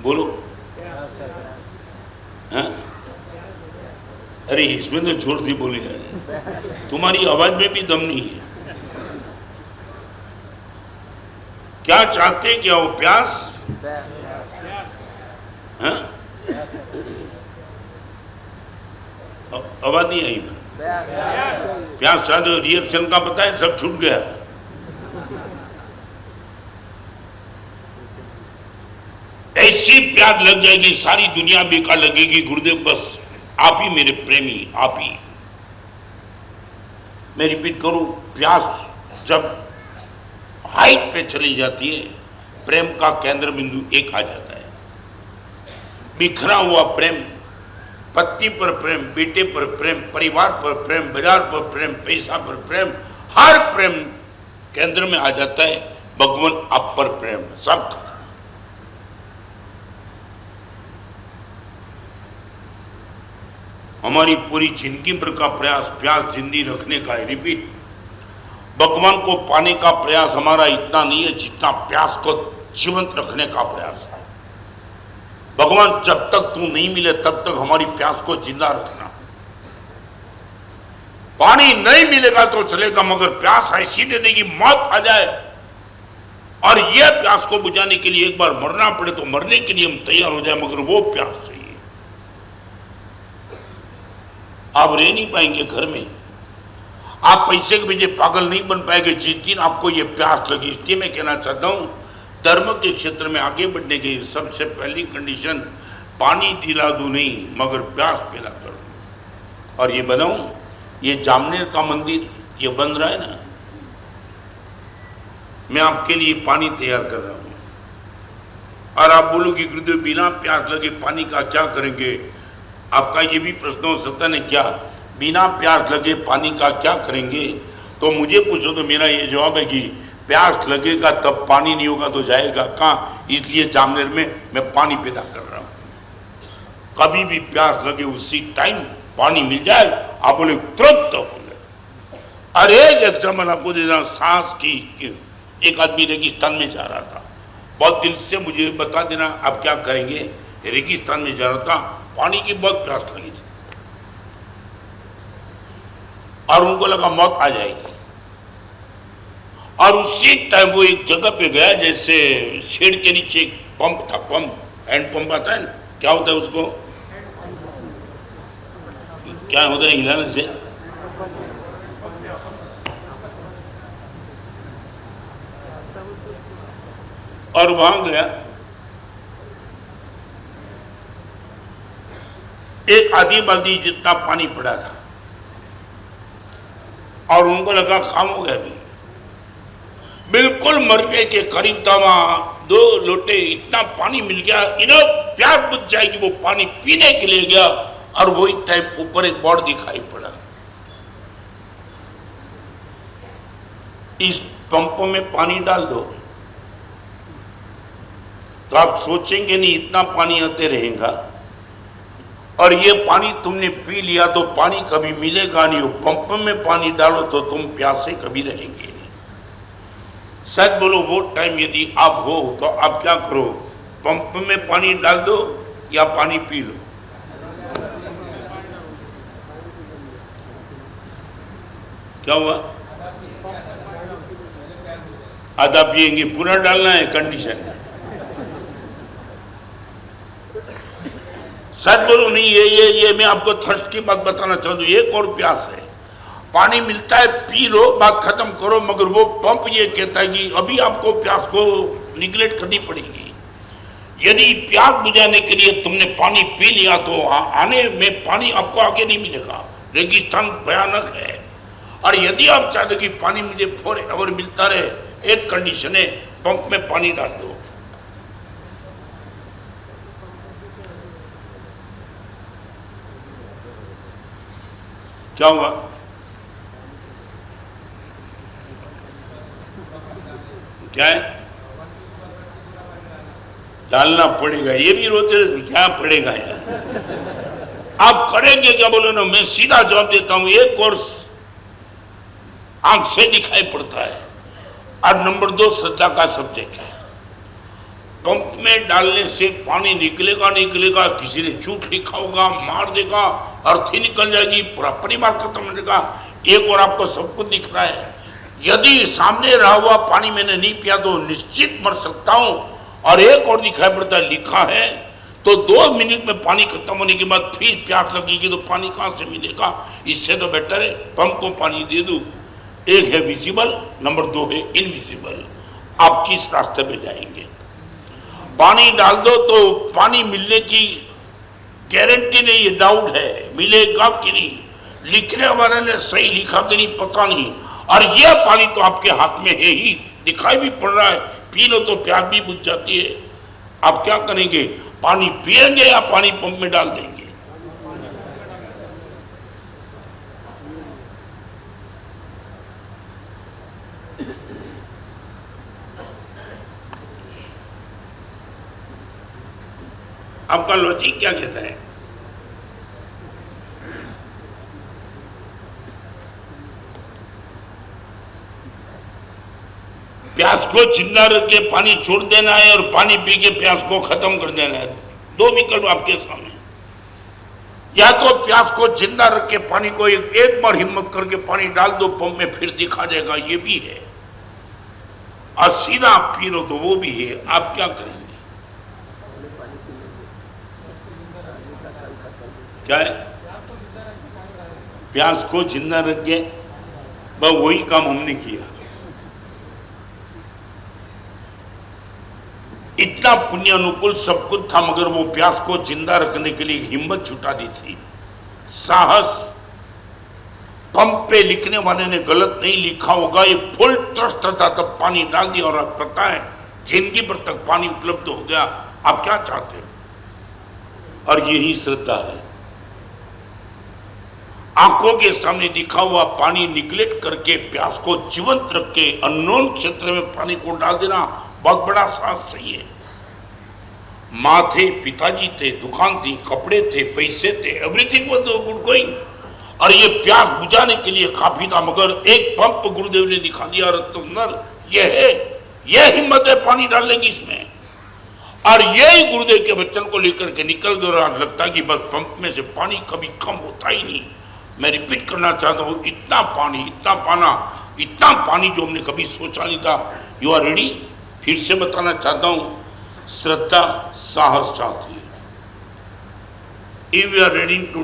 बोलो हाँ? अरे इसमें तो जोर से बोले यार, तुम्हारी आवाज में भी दम नहीं है। क्या चाहते क्या हो, प्यास? हाँ? आवाज नहीं आई। प्यास चाहते हो, रिएक्शन का पता है सब छूट गया। ऐसी प्यास लग जाएगी सारी दुनिया बेकार लगेगी। गुरुदेव बस आप ही मेरे प्रेमी, आप ही। मैं रिपीट करूं, प्यास जब हाइट पे चली जाती है प्रेम का केंद्र बिंदु एक आ जाता है। बिखरा हुआ प्रेम, पत्नी पर प्रेम, बेटे पर प्रेम, परिवार पर प्रेम, बाजार पर प्रेम, पैसा पर प्रेम, हर प्रेम केंद्र में आ जाता है भगवान आप पर प्रेम। सब हमारी पूरी जिंदगी भर का प्रयास प्यास जिंदगी रखने का है। रिपीट, भगवान को पाने का प्रयास हमारा इतना नहीं है जितना प्यास को जीवंत रखने का प्रयास है। भगवान जब तक तू नहीं मिले तब तक हमारी प्यास को जिंदा रखना। पानी नहीं मिलेगा तो चलेगा, मगर प्यास ऐसी दे देगी मौत आ जाए और यह प्यास को बुझाने के लिए एक बार मरना पड़े तो मरने के लिए हम तैयार हो जाए, मगर वो प्यास चाहिए। आप रह नहीं पाएंगे घर में, आप पैसे के पीछे पागल नहीं बन पाएंगे जिस दिन आपको ये प्यास लगी। इसलिए मैं कहना चाहता हूं धर्म के क्षेत्र में आगे बढ़ने की सबसे पहली कंडीशन पानी दिला दूं नहीं मगर प्यास पैदा कर दूं। और ये बनाऊं, ये जामनेर का मंदिर ये बन रहा है ना, मैं आपके लिए पानी तैयार कर रहा हूं। और आप बोलोगे गुरुदेव बिना प्यास लगे पानी का क्या करेंगे? आपका ये भी प्रश्न हो सकता है क्या, बिना प्यास लगे पानी का क्या करेंगे? तो मुझे पूछो तो मेरा ये जवाब है कि प्यास लगेगा तब पानी नहीं होगा तो जाएगा कहाँ। इसलिए जामनेर में मैं पानी पैदा कर रहा हूं। कभी भी प्यास लगे उसी टाइम पानी मिल जाए, आप बोले तृप्त हो गए। अरे एग्जाम्पल आपको देना, सांस की एक आदमी रेगिस्तान में जा रहा था, बहुत दिल से मुझे बता देना आप क्या करेंगे। रेगिस्तान में जा रहा था, पानी की बहुत प्यास लगी थी और उनको लगा मौत आ जाएगी। और उसी टाइम वो एक जगह पे गया, जैसे शेड के नीचे एक पंप था, पंप हैंड पंप आता है ना, क्या होता है उसको, क्या होता है हिलाने से, और वहां गया। एक आधी बाल्टी जितना पानी पड़ा था और उनको लगा काम हो गया, भी बिल्कुल मरने के करीब था। वहां 2 लोटे इतना पानी मिल गया, इन्हें प्यास बुझ जाएगी, वो पानी पीने के लिए गया और वही टाइम ऊपर एक बोर्ड दिखाई पड़ा, इस पंप में पानी डाल दो। तो आप सोचेंगे नहीं इतना पानी आते रहेगा, और ये पानी तुमने पी लिया तो पानी कभी मिलेगा नहीं। पंप में पानी डालो तो तुम प्यासे कभी रहेंगे नहीं। सच बोलो वो टाइम यदि आप हो तो आप क्या करो, पंप में पानी डाल दो या पानी पी लो। क्या हुआ? आधा पिएंगे, पूरा डालना है कंडीशन है। सच बोलो नहीं, ये मैं आपको थर्स्ट की बात बताना चाहता हूं। एक और प्यास है, पानी मिलता है पी लो, बात खत्म करो। मगर वो पंप ये कहता है कि अभी आपको प्यास को निगलेक्ट करनी पड़ेगी। यदि प्यास बुझाने के लिए तुमने पानी पी लिया तो आने में पानी आपको आगे नहीं मिलेगा। रेगिस्तान भयानक है। और यदि आप चाहते कि पानी मुझे फॉर एवर मिलता रहे, एक कंडीशन है, पंप में पानी डाल दो। क्या हुआ? क्या है? डालना पड़ेगा। ये भी रोते क्या पड़ेगा यार। आप करेंगे क्या? बोलो ना, मैं सीधा जवाब देता हूं। एक कोर्स आंख से दिखाई पड़ता है और नंबर 2 श्रद्धा का सब्जेक्ट है। पंप में डालने से पानी निकलेगा निकलेगा, किसी ने झूठ लिखा होगा, मार देगा, अर्थी निकल जाएगी, पूरा परिवार खत्म हो जाएगा। एक और आपको सब कुछ दिख रहा है। यदि सामने रहा हुआ पानी मैंने नहीं पिया तो निश्चित मर सकता हूं। और एक और दिखाई पड़ता है, लिखा है तो 2 मिनट में पानी खत्म होने के बाद फिर प्यास लगेगी तो पानी कहां से मिलेगा? इससे तो बेटर है पंप को पानी दे दूं। एक है विजिबल, नंबर 2 है इनविजिबल। आप किस रास्ते पे जाएंगे? पानी डाल दो तो पानी मिलने की गारंटी नहीं, ये डाउट है मिलेगा कि नहीं। लिखने वाले ने सही लिखा कि नहीं पता नहीं। और यह पानी तो आपके हाथ में है ही, दिखाई भी पड़ रहा है, पी लो तो प्यास भी बुझ जाती है। आप क्या करेंगे? पानी पिएंगे या पानी पंप में डाल देंगे? आपका लॉजिक क्या कहता है? प्यास को जिंदा रख के पानी छोड़ देना है और पानी पी के प्यास को खत्म कर देना है। 2 विकल्प आपके सामने। या तो प्यास को जिंदा रख के पानी को एक बार हिम्मत करके पानी डाल दो पंप में, फिर दिखा जाएगा, ये भी है। और सीधा आप पी लो तो वो भी है। आप क्या करेंगे? क्या है? प्यास को जिंदा रख के, बस वही काम हमने किया। इतना पुण्य अनुकूल सब कुछ था, मगर वो प्यास को जिंदा रखने के लिए हिम्मत जुटा दी थी, साहस। पंप पे लिखने वाले ने गलत नहीं लिखा होगा, ये फुल ट्रस्ट था, तब पानी डाल दिया। और आप पता है जिंदगी भर तक पानी उपलब्ध हो गया। आप क्या चाहते हो? और यही श्रद्धा है। आंखों के सामने दिखा हुआ पानी निगलेक्ट करके प्यास को जीवंत रख के अननोन क्षेत्र में पानी को डाल देना बहुत बड़ा साहस चाहिए। माँ थे, पिताजी थे, दुकान थी, कपड़े थे, पैसे थे, एवरीथिंग वाज गुड गोइंग। और ये प्यास बुझाने के लिए काफी था, मगर एक पंप गुरुदेव ने दिखा दिया। रत्नर ये है, ये हिम्मत है पानी डालने की इसमें। और यही गुरुदेव के वचन को लेकर के निकल गया। लगता है कि बस पंप में से पानी कभी कम होता ही नहीं। मैं रिपीट करना चाहता हूँ, इतना पानी, इतना पानी जो हमने कभी सोचा नहीं था। You are ready? फिर से बताना चाहता हूं, श्रद्धा साहस चाहती है। If you are ready to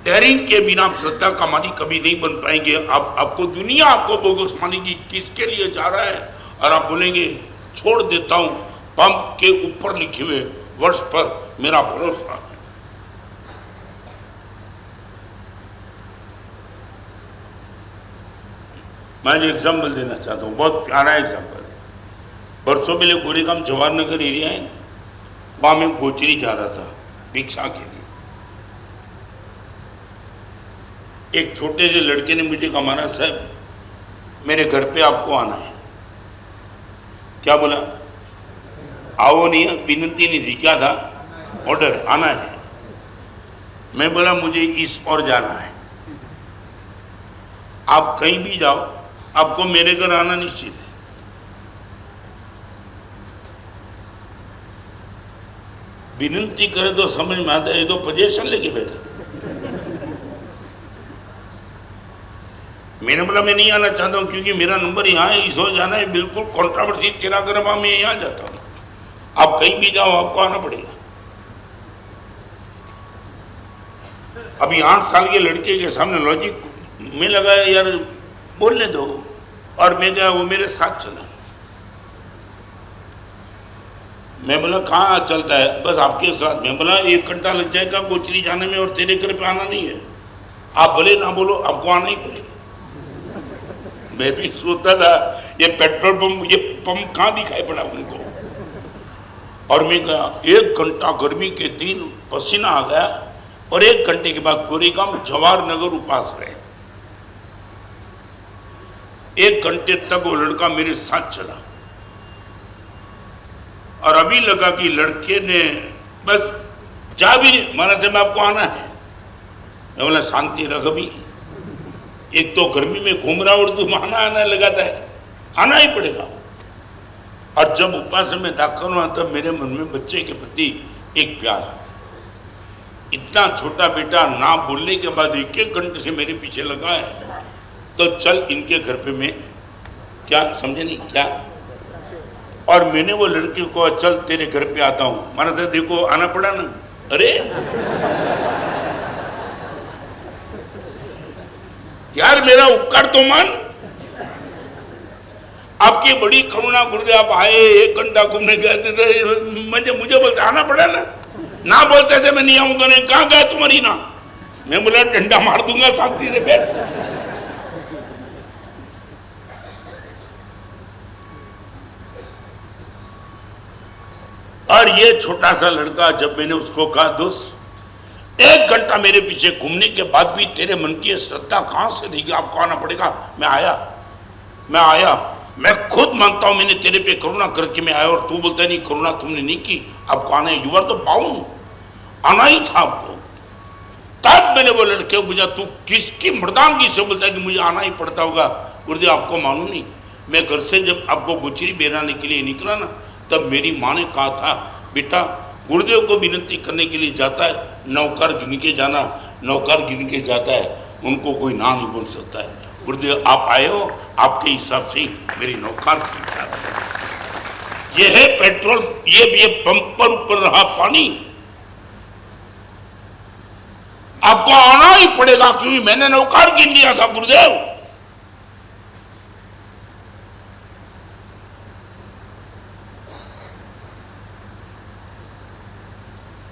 daring के बिना आप श्रद्धा का मालिक कभी नहीं बन पाएंगे। आपको दुनिया आपको बोगस मानेगी, किसके लिए जा रहा है, और आप बोलेंगे छोड़ देता हूं, पंप के ऊपर लिखे हुए वर्ष पर मेरा भरोसा है। मैं एग्जाम्पल देना चाहता हूँ, बहुत प्यारा एग्जाम्पल है। बरसों पहले गोरेगांव जवाहरनगर एरिया है ना, वहां मैं गोचरी जा रहा था भिक्षा के लिए। एक छोटे से लड़के ने मुझे कहा, महाराज साहब मेरे घर पे आपको आना है। क्या बोला? आओ नहीं है, विनती नहीं थी, क्या था? ऑर्डर, आना है। मैं बोला मुझे इस और जाना है। आप कहीं भी जाओ, आपको मेरे घर आना निश्चित है। विनती करे तो समझ में आता है, ये तो पोजीशन लेके बैठे। मैंने बोला मैं नहीं आना चाहता हूँ क्योंकि मेरा नंबर यहाँ है, इस हो जाना है, बिल्कुल कॉन्ट्रावर्सी तेरा गरमा में यहाँ जाता हूँ। आप कहीं भी जाओ आपको आना पड़ेगा। अभी 8 साल के लड़के के सामने लॉजिक में लगा यार बोलने दो, और मैं गया, वो मेरे साथ चला। मैं बोला कहाँ चलता है? बस आपके साथ। मैं बोला 1 घंटा लग जाएगा गोचरी जाने में और तेरे घर पे आना नहीं है। आप बोले ना बोलो, आपको आना ही पड़ेगा। मैं भी सोचता था ये पेट्रोल पंप, ये पंप कहाँ दिखाई पड़ा उनको। और मैं गया, 1 घंटा गर्मी के दिन पसीना आ गया, और 1 घंटे के बाद कोरेगांव जवाहर नगर उपास रहे। 1 घंटे तक वो लड़का मेरे साथ चला, और अभी लगा कि लड़के ने बस जा भी नहीं माना था, मैं आपको आना है। मैं बोला शांति रख, अभी एक तो गर्मी में घूम रहा और तू आना आना लगाता है, आना ही पड़ेगा। और जब उपास में दाखिल हुआ तब मेरे मन में बच्चे के प्रति एक प्यार आ। इतना छोटा बेटा ना बोलने के बाद 1 घंटे से मेरे पीछे लगा है, तो चल इनके घर पे मैं क्या समझे नहीं क्या। और मैंने वो लड़के को चल तेरे घर पे आता हूं, माना था देखो आना पड़ा ना। अरे यार मेरा उपकार तो मान, आपकी बड़ी करुणा गुरुदेव, आप आए 1 घंटा घूमने गए थे, मुझे बोलते आना पड़ा ना बोलते थे मैं नहीं आऊंगा। नहीं, कहाँ गया तुम्हारी ना? मैं बोला डंडा मार दूंगा, शांति से बैठ। और ये छोटा सा लड़का, जब मैंने उसको कहा दोस्त 1 घंटा मेरे पीछे घूमने के बाद भी तेरे मन की श्रद्धा कहां से रहेगी, आपको आना पड़ेगा। मैं आया, मैं खुद मानता हूं मैंने तेरे पे करुणा करके मैं आया, और तू बोलता नहीं करुणा तुमने नहीं की, आपको आना है। यू आर तो बाउंड, आना ही था आपको। तब मैंने वो लड़के को पूछा तू किसकी मर्दानगी से बोलता है कि मुझे आना ही पड़ता होगा? गुरुदेव आपको मालूम नहीं, मैं घर से जब आपको गुचरी बेराने के लिए निकला ना, तब मेरी माँ ने कहा था बेटा गुरुदेव को विनती करने के लिए जाता है, नौकर गिन के जाना, नौकर गिन के जाता है, उनको कोई ना नहीं बोल सकता है। गुरुदेव आप आए हो, आपके हिसाब से मेरी नौकर की इच्छा है। ये है पेट्रोल, ये पंप पर ऊपर रहा पानी, आपको आना ही पड़ेगा क्योंकि मैंने नौकर गिन लिया था गुरुदेव।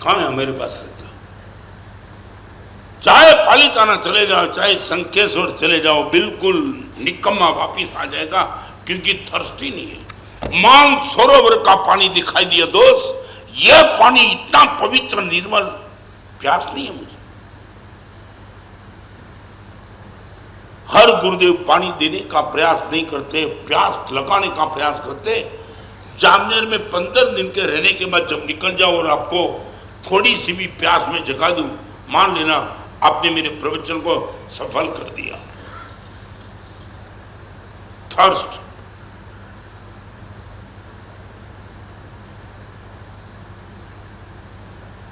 कहां है हमारे पास रहता? चाहे पालिताना चले जाओ, चाहे संकेश्वर चले जाओ, बिल्कुल निकम्मा वापिस आ जाएगा क्योंकि थर्स्टी नहीं है। मान सरोवर का पानी दिखाई दिया दोस्त, यह पानी इतना पवित्र निर्मल, प्यास नहीं है मुझे। हर गुरुदेव पानी देने का प्रयास नहीं करते, प्यास लगाने का प्रयास करते। जामनेर में 15 दिन के रहने के बाद जब निकल जाओ और आपको थोड़ी सी भी प्यास में जगा दूं, मान लेना आपने मेरे प्रवचन को सफल कर दिया। थर्स्ट,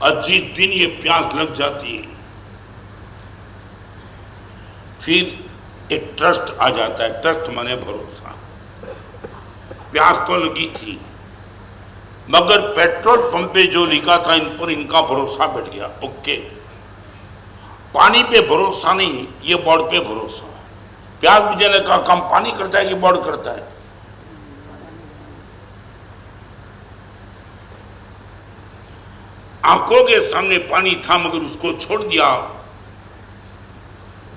और जिस दिन ये प्यास लग जाती है फिर एक ट्रस्ट आ जाता है। ट्रस्ट माने भरोसा। प्यास तो लगी थी मगर पेट्रोल पंप पे जो लिखा था इन पर इनका भरोसा बैठ गया। ओके, पानी पे भरोसा नहीं, ये बोर्ड पे भरोसा। प्यास बुझाने का काम पानी करता है कि बोर्ड करता है? आंखों के सामने पानी था मगर उसको छोड़ दिया,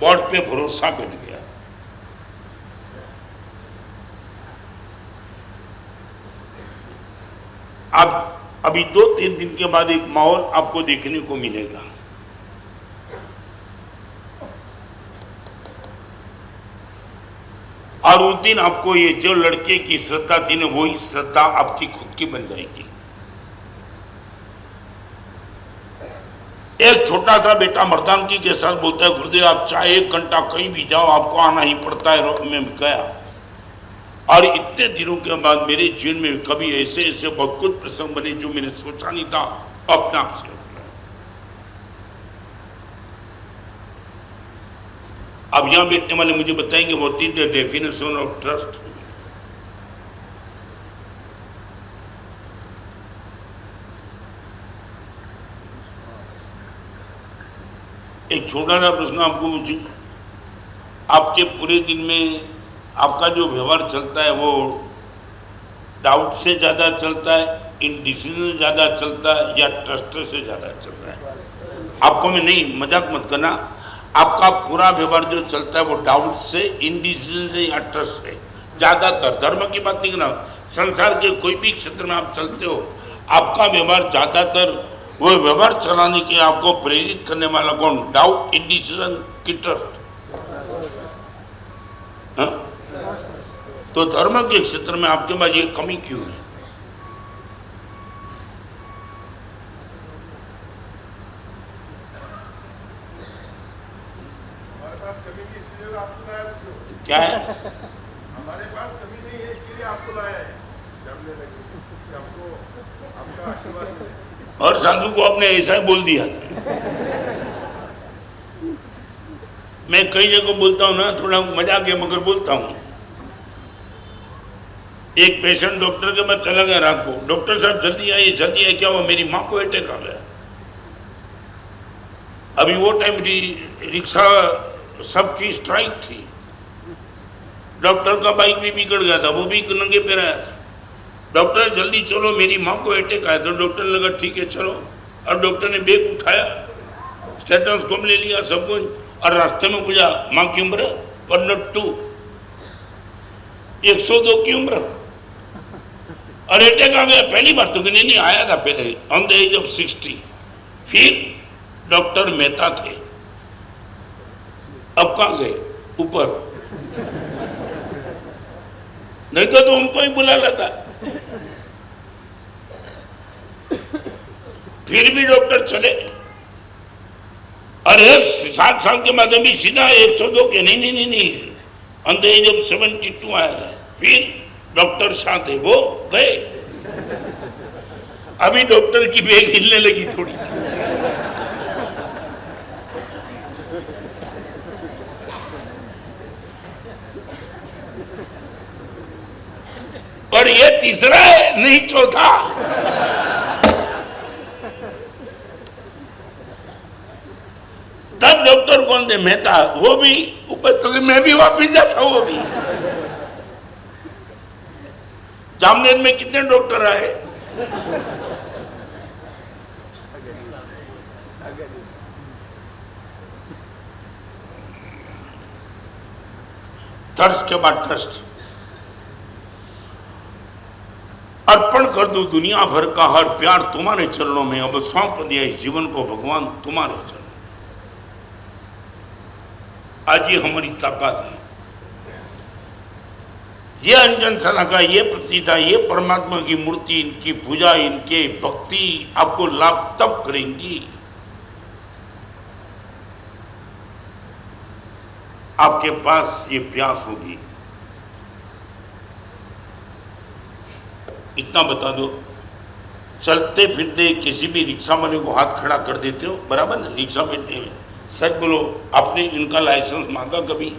बोर्ड पे भरोसा बैठ गया। अब अभी 2-3 दिन के बाद एक माहौल आपको देखने को मिलेगा। और उस दिन आपको ये जो लड़के की श्रद्धा थी ना, वही श्रद्धा आपकी खुद की बन जाएगी। एक छोटा सा बेटा मर्दानगी के साथ बोलता है गुरुदेव आप चाहे 1 घंटा कहीं भी जाओ आपको आना ही पड़ता है। मैं गया, और इतने दिनों के बाद मेरे जीवन में कभी ऐसे ऐसे बहुत कुछ प्रसंग बने जो मैंने सोचा नहीं था, अपने आप से हो गया। अब यहां बैठने वाले मुझे बताएंगे what is the definition of trust. एक छोटा सा प्रश्न आपको पूछूं, आपके पूरे दिन में आपका जो व्यवहार चलता है वो डाउट से ज्यादा चलता है, इंडिसीजन से ज्यादा चलता है, या ट्रस्ट से ज्यादा चलता है? आपको मैं नहीं, मजाक मत करना, आपका पूरा व्यवहार जो चलता है वो डाउट से, इंडिसीजन से या ट्रस्ट से? ज्यादातर, धर्म की बात नहीं करना, संसार के कोई भी क्षेत्र में आप चलते हो, आपका व्यवहार ज्यादातर वो व्यवहार चलाने के आपको प्रेरित करने वाला कौन? डाउट, इंडिसीजन की ट्रस्ट? हाँ? तो धर्म के क्षेत्र में आपके पास ये कमी क्यों है? हमारे पास कमी की इसलिए आपको लाया क्यों? क्या है? हमारे पास कमी नहीं है इसलिए आपको लाया है, जानने लगे कि हमको आपका आशीर्वाद मिले। और साधु को आपने ऐसा ही बोल दिया था। मैं कई जगह बोलता हूं ना, थोड़ा मजाक है मगर बोलता हूं। एक पेशेंट डॉक्टर के पास चला गया रात को, डॉक्टर साहब जल्दी आइए जल्दी आइए, क्या हुआ? मेरी माँ को अटैक आ गया। अभी वो टाइम रिक्शा सबकी स्ट्राइक थी, डॉक्टर का बाइक भी बिगड़ गया था, वो भी नंगे पैर आया था। डॉक्टर जल्दी चलो मेरी माँ को अटैक आया। तो डॉक्टर लगा ठीक है चलो, और डॉक्टर ने बैग उठाया, स्टेथोस्कोप ले लिया सब कुछ, और रास्ते में पूछा माँ की उम्र 102, 102 की उम्र, और अटैक आ गया। पहली बार तो नहीं आया था पहले, ऑन द एज ऑफ 60। फिर डॉक्टर मेहता थे, अब कहाँ गए? ऊपर, नहीं तो उनको ही बुला लेता। फिर भी डॉक्टर चले, और 60 साल के बाद भी सीधा 102 के नहीं, ऑन द एज ऑफ 72 आया था। फिर डॉक्टर शाह थे, वो गए। अभी डॉक्टर की बैग हिलने लगी थोड़ी। और ये तीसरा है, नहीं चौथा। तब डॉक्टर कौन थे? मेहता, वो भी ऊपर, तो मैं भी वापिस जाता, वो भी। जामनेर में कितने डॉक्टर आए? तर्स के बाद ट्रस्ट। अर्पण कर दो दुनिया भर का हर प्यार तुम्हारे चरणों में, अब सौंप दिया इस जीवन को भगवान तुम्हारे चरणों। आज ये हमारी ताकत है, ये अंजन सला का ये प्रतिष्ठा, ये परमात्मा की मूर्ति, इनकी पूजा, इनके भक्ति आपको लाभ तब करेंगी आपके पास ये प्यास होगी। इतना बता दो, चलते फिरते किसी भी रिक्शा वाले को हाथ खड़ा कर देते हो, बराबर ना? रिक्शा बैठने में सच बोलो, आपने इनका लाइसेंस मांगा कभी?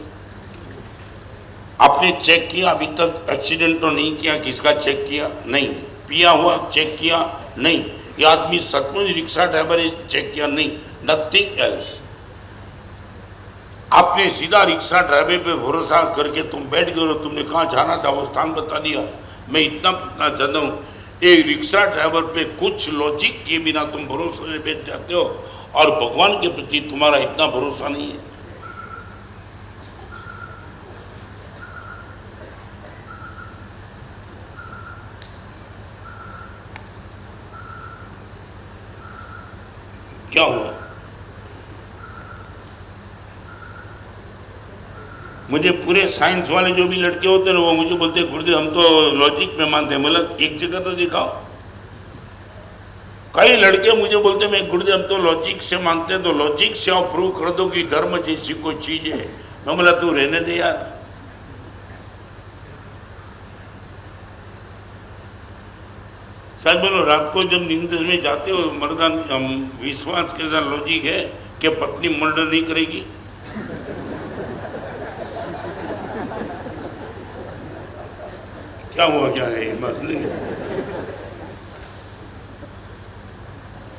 आपने चेक किया? अभी तक एक्सीडेंट तो नहीं किया? किसका चेक किया? नहीं। पिया हुआ चेक किया? नहीं। ये आदमी सचमुच रिक्शा ड्राइवर है, चेक किया? नहीं। Nothing else. आपने सीधा रिक्शा ड्राइवर पे भरोसा करके तुम बैठ गए, तुमने कहाँ जाना था वो स्थान बता दिया। मैं इतना पूछना चाहता हूँ, एक रिक्शा ड्राइवर पे कुछ लॉजिक के बिना तुम भरोसे से बैठ जाते हो, और भगवान के प्रति तुम्हारा इतना भरोसा नहीं है। क्या हुआ? मुझे पूरे साइंस वाले जो भी लड़के होते हैं वो मुझे बोलते हैं गुरुदेव हम तो लॉजिक में मानते हैं। मतलब एक जगह तो दिखाओ। कई लड़के मुझे बोलते हैं मैं गुरुदेव हम तो लॉजिक से मानते हैं, तो लॉजिक से आप प्रूव कर दो कि धर्म जैसी कोई चीज है। मैं बोला तू रहने दे यार, सच बोलो, रात को जब नींद में जाते हो मर्दान, विश्वास के साथ लॉजिक है कि पत्नी मर्डर नहीं करेगी? क्या हुआ, क्या है मसले?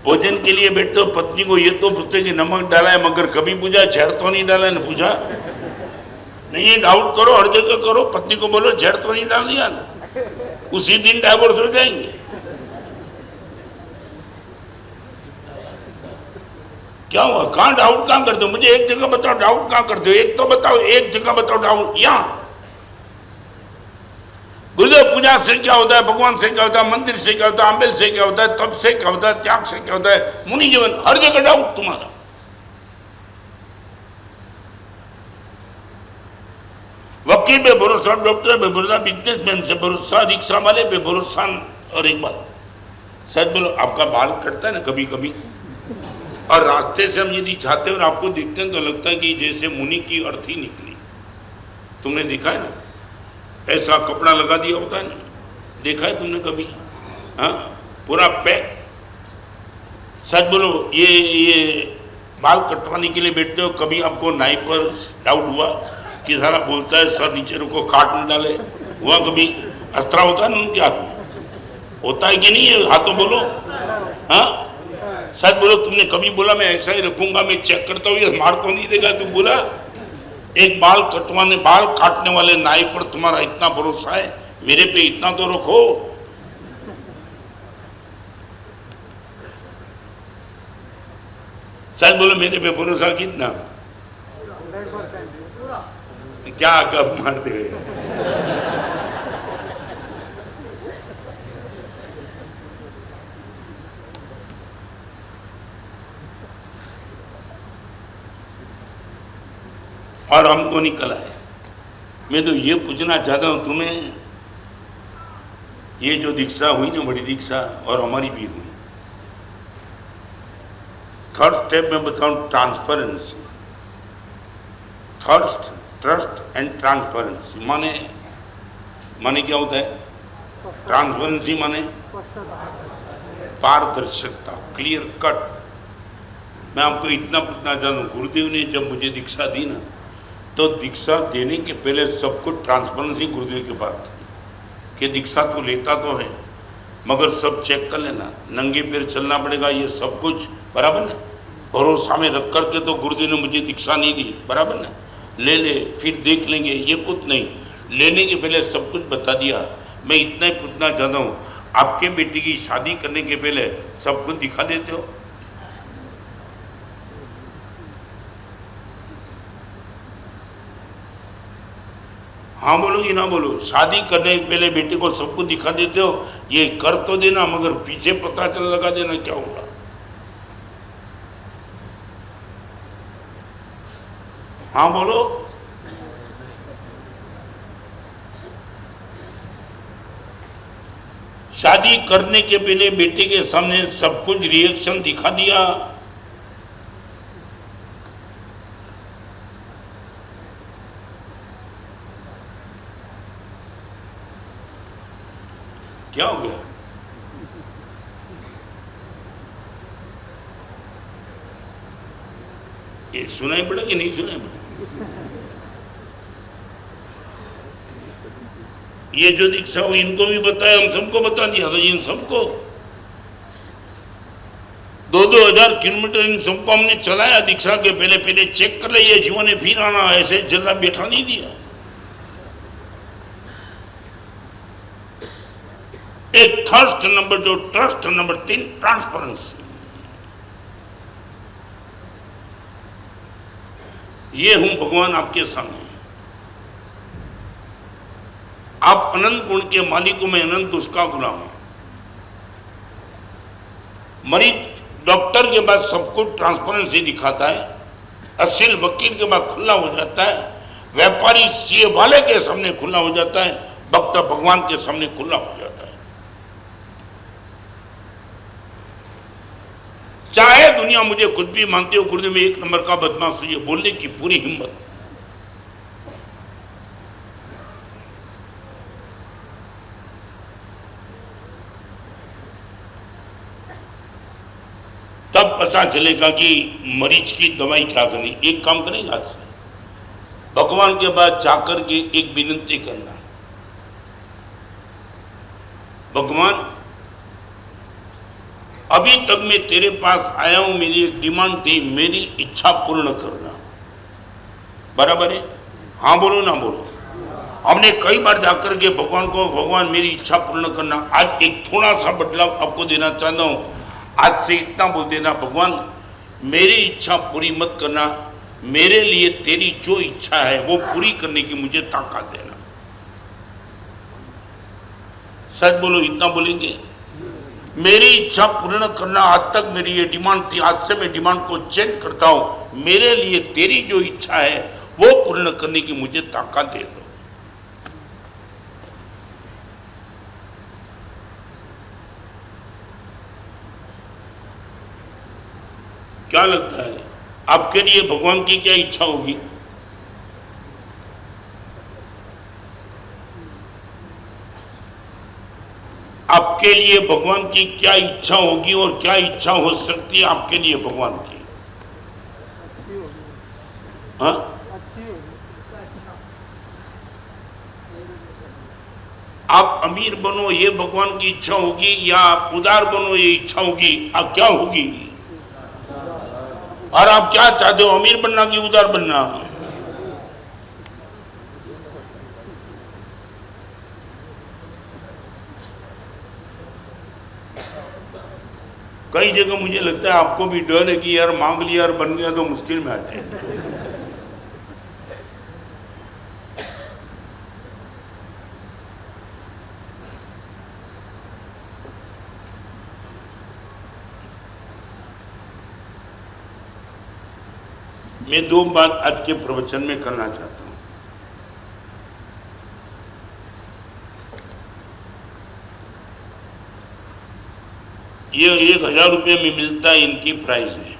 भोजन के लिए बैठते हो, पत्नी को ये तो पूछते कि नमक डाला है, मगर कभी पूछा झेड़ तो नहीं डाला है? पूछा नहीं? डाउट करो, हर जगह करो, पत्नी को बोलो झेड़ तो नहीं डाल दिया, उसी दिन डाइवोर्स हो जाएंगे। क्या हुआ, कहां डाउट कहां करते हो? मुझे एक जगह बताओ डाउट कहां करते हो, एक तो बताओ, एक जगह बताओ डाउट। यहां गुरुदेव पूजा से क्या होता है, भगवान से क्या होता है, मंदिर से क्या होता है, अम्बेल से क्या होता है, तप से क्या होता है, त्याग से क्या होता है, मुनि जीवन, हर जगह डाउट तुम्हारा। वकील पे भरोसा, डॉक्टर पे भरोसा, बिजनेसमैन से भरोसा, रिक्शा वाले पे भरोसा। और एक बात सच बोलो, आपका बाल कटता है ना कभी कभी, और रास्ते से हम यदि चाहते हैं और आपको देखते हैं तो लगता है कि जैसे मुनि की अर्थी निकली। तुमने देखा है ना, ऐसा कपड़ा लगा दिया होता है ना, देखा है तुमने कभी? हाँ, पूरा पैक। सच बोलो, ये बाल कटवाने के लिए बैठते हो, कभी आपको नाई पर डाउट हुआ कि सारा बोलता है सर नीचे रुको, काट न डाले? हुआ कभी? अस्त्रा होता है ना उनके हाथ में, होता है कि नहीं? ये हाथों बोलो। हाँ सच बोलो, तुमने कभी बोला मैं ऐसा ही रखूंगा, मैं चेक करता हूँ ये मार तो नहीं देगा? तू बोला? एक बाल कटवाने, बाल काटने वाले नाई पर तुम्हारा इतना भरोसा है, मेरे पे इतना तो रखो। सच बोलो, मेरे पे भरोसा कितना? 100%। क्या गप मारते हुए? और हमको निकल आए। मैं तो ये पूछना चाहता हूं तुम्हें, ये जो दीक्षा हुई ना, बड़ी दीक्षा, और हमारी भी हुई, थर्ड स्टेप में बताऊं, transparency. Thirst, trust and transparency माने क्या होता है? ट्रांसपेरेंसी माने पारदर्शिता, क्लियर कट। मैं आपको इतना पूछना चाहता हूं, गुरुदेव ने जब मुझे दीक्षा दी ना, तो दीक्षा देने के पहले सब कुछ ट्रांसपेरेंसी गुरुदेव के पास थी कि दीक्षा तो लेता तो है, मगर सब चेक कर लेना, नंगे पैर चलना पड़ेगा, ये सब कुछ बराबर ना? भरोसा में रख करके तो गुरुदेव ने मुझे दीक्षा नहीं दी, बराबर ना? ले ले फिर देख लेंगे, ये कुछ नहीं, लेने के पहले सब कुछ बता दिया। मैं इतना ही पूछना चाहता हूँ, आपके बेटी की शादी करने के पहले सब कुछ दिखा देते हो? हाँ बोलो कि ना बोलो? शादी करने के पहले बेटे को सब कुछ दिखा देते हो? ये कर तो देना, मगर पीछे पता चल लगा देना क्या होगा। हाँ बोलो। शादी करने के पहले बेटे के सामने सब कुछ रिएक्शन दिखा दिया, क्या हो गया? ये सुनाई पड़ा कि नहीं सुनाई पड़ा? ये जो दीक्षा हुई इनको भी बताया, हम सबको बता दिया था, इन सबको 2,000 किलोमीटर इन सबको हमने चलाया दीक्षा के पहले। पहले चेक कर ले, ये जीवन ने फिर आना, ऐसे जल्दा बैठा नहीं दिया। एक thirst number 2, trust number 3, transparency. ये हूं भगवान आपके सामने, आप अनंत गुण के मालिक हो, मैं अनंत उसका गुलाम हूं। मरीज डॉक्टर के बाद सब कुछ ट्रांसपेरेंसी दिखाता है, असील वकील के बाद खुला हो जाता है, व्यापारी सीए वाले के सामने खुला हो जाता है, भक्त भगवान के सामने खुला हो जाता है। चाहे दुनिया मुझे खुद भी मानती हो गुरुदेव में एक नंबर का बदमाश, ये बोलने की पूरी हिम्मत। तब पता चलेगा कि मरीज की दवाई क्या करनी। एक काम करेंगे आज से, भगवान के पास जाकर के एक विनती करना, भगवान अभी तक मैं तेरे पास आया हूं, मेरी एक डिमांड थी, मेरी इच्छा पूर्ण करना। बराबर है? हाँ बोलो ना बोलो। हमने कई बार जाकर के भगवान को, भगवान मेरी इच्छा पूर्ण करना। आज एक थोड़ा सा बदलाव आपको देना चाहता हूं, आज से इतना बोल देना, भगवान मेरी इच्छा पूरी मत करना, मेरे लिए तेरी जो इच्छा है वो पूरी करने की मुझे ताकत देना। सच बोलो, इतना बोलेंगे? मेरी इच्छा पूर्ण करना, आज तक मेरी ये डिमांड थी, आज से मैं डिमांड को चेंज करता हूं, मेरे लिए तेरी जो इच्छा है वो पूर्ण करने की मुझे ताकत दे दो। क्या लगता है आपके लिए भगवान की क्या इच्छा होगी? आपके लिए भगवान की क्या इच्छा होगी और क्या इच्छा हो सकती है आपके लिए भगवान की? अच्छी होगी। हाँ, अच्छी होगी। आप अमीर बनो ये भगवान की इच्छा होगी, या आप उदार बनो ये इच्छा होगी? आप क्या होगी? और आप क्या चाहते हो, अमीर बनना कि उदार बनना? कई जगह मुझे लगता है आपको भी डर है कि यार मांग लिया और बन गया तो मुश्किल में आ जाए। मैं दो बात आज के प्रवचन में करना चाहता हूं। ये 1000 रुपये में मिलता है, इनकी प्राइस है,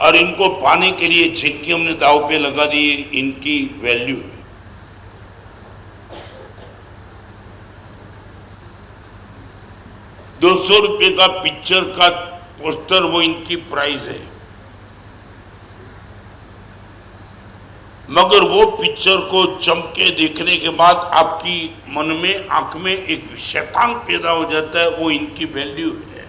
और इनको पाने के लिए जिनकी हमने दाव पे लगा दी इनकी वैल्यू है। ₹200 का पिक्चर का पोस्टर, वो इनकी प्राइस है। मगर वो पिक्चर को चमके देखने के बाद आपकी मन में, आंख में एक शैतान पैदा हो जाता है, वो इनकी वैल्यू है।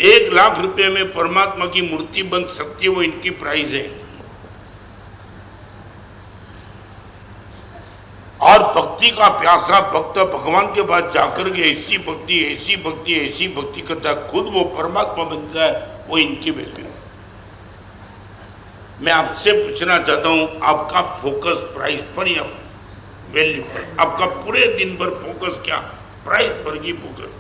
₹1,00,000 में परमात्मा की मूर्ति बन सकती है, वो इनकी प्राइस है। और भक्ति का प्यासा भक्त भगवान के पास जाकर के ऐसी भक्ति, ऐसी भक्ति, ऐसी भक्ति करता है, खुद वो परमात्मा बनता है, वो इनकी वैल्यू। मैं आपसे पूछना चाहता हूं, आपका फोकस प्राइस पर या वैल्यू पर? आपका पूरे दिन भर फोकस क्या? प्राइस पर ही फोकस।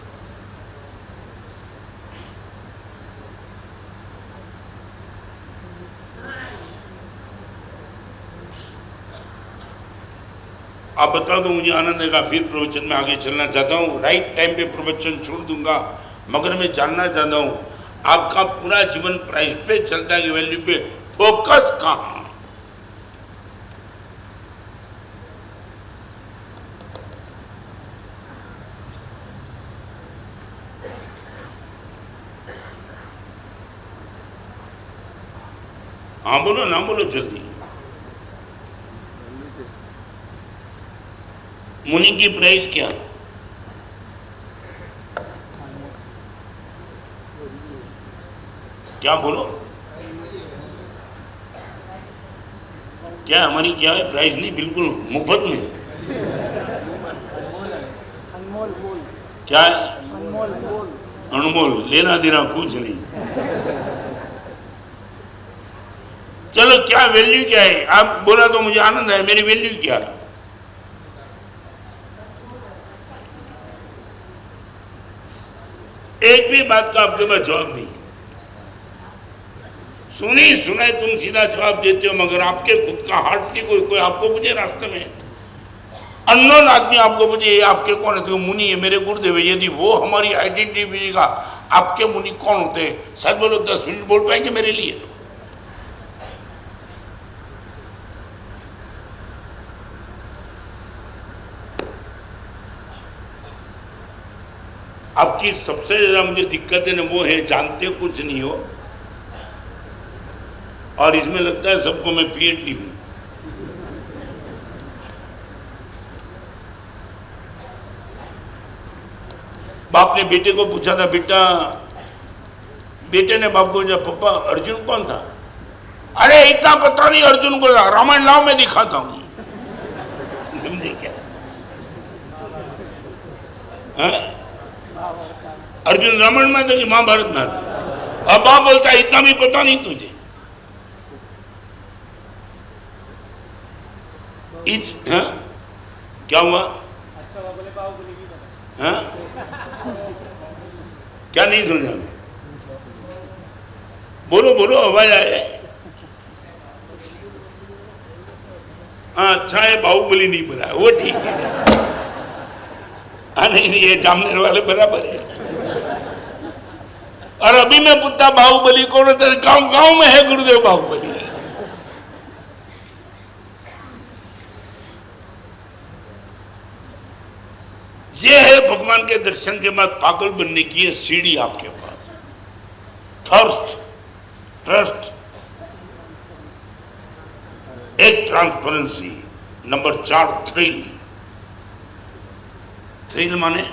आप बता दो, मुझे आनंद आएगा। फिर प्रवचन में आगे चलना चाहता हूँ, राइट टाइम पे प्रवचन छोड़ दूंगा, मगर मैं जानना चाहता हूँ आपका पूरा जीवन प्राइस पे चलता है कि वैल्यू पे? फोकस कहाँ? हाँ बोलो ना, बोलो जल्दी। मुनि की प्राइस क्या? क्या बोलो, क्या हमारी क्या है प्राइस? नहीं, बिल्कुल मुफ्त में। अनमोल बोल। क्या है? अनमोल बोल। अनमोल, लेना देना कुछ नहीं। चलो, क्या वैल्यू क्या है? आप बोला तो मुझे आनंद है, मेरी वैल्यू क्या है? एक भी बात का आपके पास जवाब नहीं है। सुनी सुनाई तुम सीधा जवाब देते हो, मगर आपके खुद का हार्ट नहीं। कोई आपको पूछे रास्ते में, अननोन आदमी आपको पूछे ये आपके कौन है, तो मुनि है, मेरे गुरुदेव है, यदि वो हमारी आइडेंटिटी भेजेगा, आपके मुनि कौन होते हैं? सच बोलो, 10 मिनट बोल पाएंगे मेरे लिए? आपकी सबसे ज्यादा मुझे दिक्कत है ना वो है जानते कुछ नहीं हो और इसमें लगता है सबको मैं पीएचडी हूं। बाप ने बेटे को पूछा था बेटा, बेटे ने बाप को पूछा पापा अर्जुन कौन था? अरे इतना पता नहीं अर्जुन को, रामायण लाओ मैं दिखाता हूं। समझे क्या? अर्जुन रामायण में था कि महाभारत में था? अब बाप बोलता है इतना भी पता नहीं तुझे। क्या हुआ? हाँ? क्या नहीं समझा? बोलो बोलो आवाज आए। हाँ अच्छा है बाहुबली नहीं बोला, वो ठीक है। हाँ नहीं ये जामनेर वाले बराबर है। और अभी मैं पूछता बाहुबली कौन है? गांव गांव में है गुरुदेव बाहुबली। ये है भगवान के दर्शन के बाद पागल बनने की ये सीढ़ी आपके पास। थर्स्ट, ट्रस्ट, एक ट्रांसपेरेंसी, नंबर 4 थ्रिल। थ्रिल माने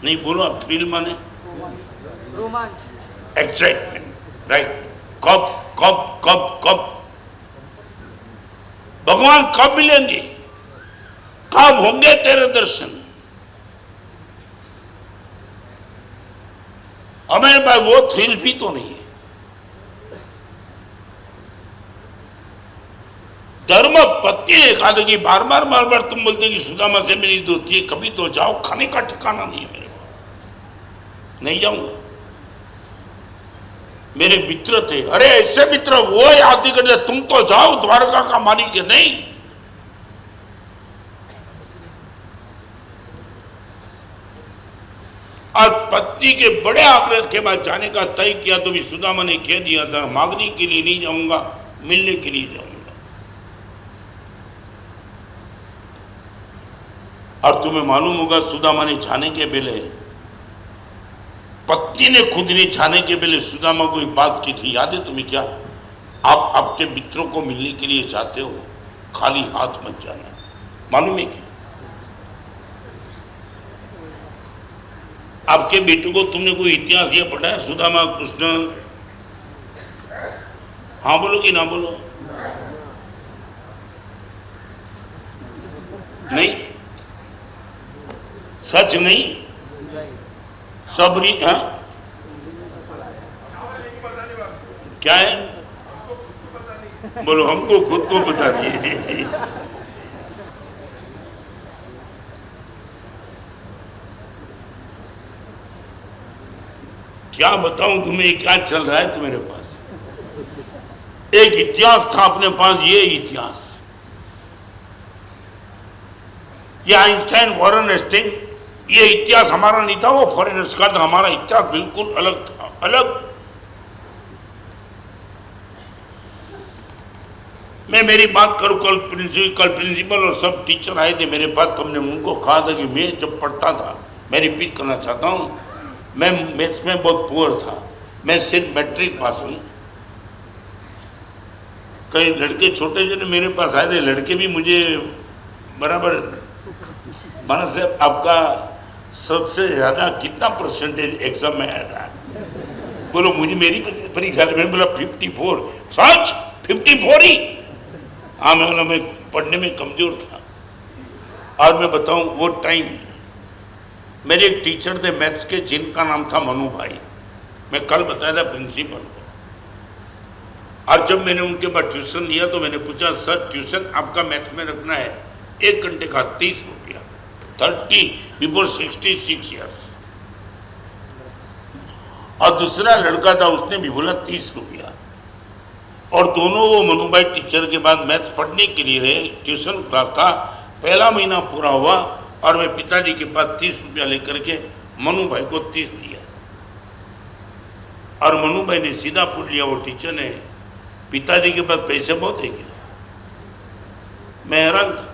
नहीं बोलो आप, थ्रिल माने रोमांच, एक्साइटमेंट, राइट। कब कब कब कब भगवान कब मिलेंगे, कब होंगे तेरे दर्शन? हमारे पास वो थ्रिल भी तो नहीं है। धर्म पत्नी ने कहा था कि बार बार तुम बोलते कि सुदामा से मेरी दोस्ती है, कभी तो जाओ, खाने का ठिकाना नहीं है मेरे पास। नहीं जाऊंगा। मेरे मित्र थे, अरे ऐसे मित्र वो याद नहीं करते, तुम तो जाओ द्वारका का मालिक है। नहीं, और पत्नी के बड़े आग्रह के बाद जाने का तय किया तो भी सुदामा ने कह दिया था मांगने के लिए नहीं जाऊंगा, मिलने के लिए जाऊंगा। और तुम्हें मालूम होगा सुदामा ने जाने के पहले, पत्नी ने खुद ने जाने के पहले सुदामा को एक बात की थी, याद है तुम्हें? क्या? आप आपके मित्रों को मिलने के लिए जाते हो, खाली हाथ मत जाना। मालूम है क्या? आपके बेटे को तुमने कोई इतिहास ये पढ़ा है? सुदामा कृष्ण? हाँ बोलो कि ना बोलो? नहीं, सच नहीं, सबरी। हाँ क्या है? बोलो हमको खुद को पता नहीं। क्या बताऊं तुम्हें क्या चल रहा है तुम्हारे पास? एक इतिहास था अपने पास, ये इतिहास, ये आइंस्टाइन, वॉरेन हेस्टिंग, ये इतिहास हमारा नहीं था, वो फॉरेनर्स का था। हमारा इतिहास बिल्कुल अलग था, अलग। मैं मेरी बात करूं, कल प्रिंसिपल और सब टीचर आए थे मेरे पास, तुमने उनको कहा था कि मैं जब पढ़ता था, मैं रिपीट करना चाहता हूं, मैं मैथ्स में बहुत पुअर था, मैं सिर्फ मैट्रिक पास हूं। कई लड़के छोटे जो मेरे पास आए थे, लड़के भी मुझे बराबर माना से आपका सबसे ज्यादा कितना परसेंटेज एग्जाम में आया था? बोलो मुझे, मेरी परीक्षा में बोला 54। सच 54 ही? हाँ मैं बोला मैं पढ़ने में कमजोर था। और मैं बताऊं वो टाइम मेरे एक टीचर थे मैथ्स के, जिनका नाम था मनु भाई, मैं कल बताया था प्रिंसिपल को। और जब मैंने उनके बाद ट्यूशन लिया तो मैंने पूछा सर ट्यूशन आपका मैथ्स में रखना है 1 घंटे का 30 रुपया, 30 बिफोर 66 ईयर्स। और दूसरा लड़का था उसने भी बोला 30 रुपया। और दोनों वो मनु भाई टीचर के बाद मैथ्स पढ़ने के लिए रहे, ट्यूशन क्लास था, पहला महीना पूरा हुआ और मैं पिताजी के पास 30 रुपया लेकर के मनु भाई को 30 दिया। और मनु भाई ने सीधा पूछ लिया, वो टीचर ने, पिताजी के पास पैसे बहुत है क्या? मैं हैरान था।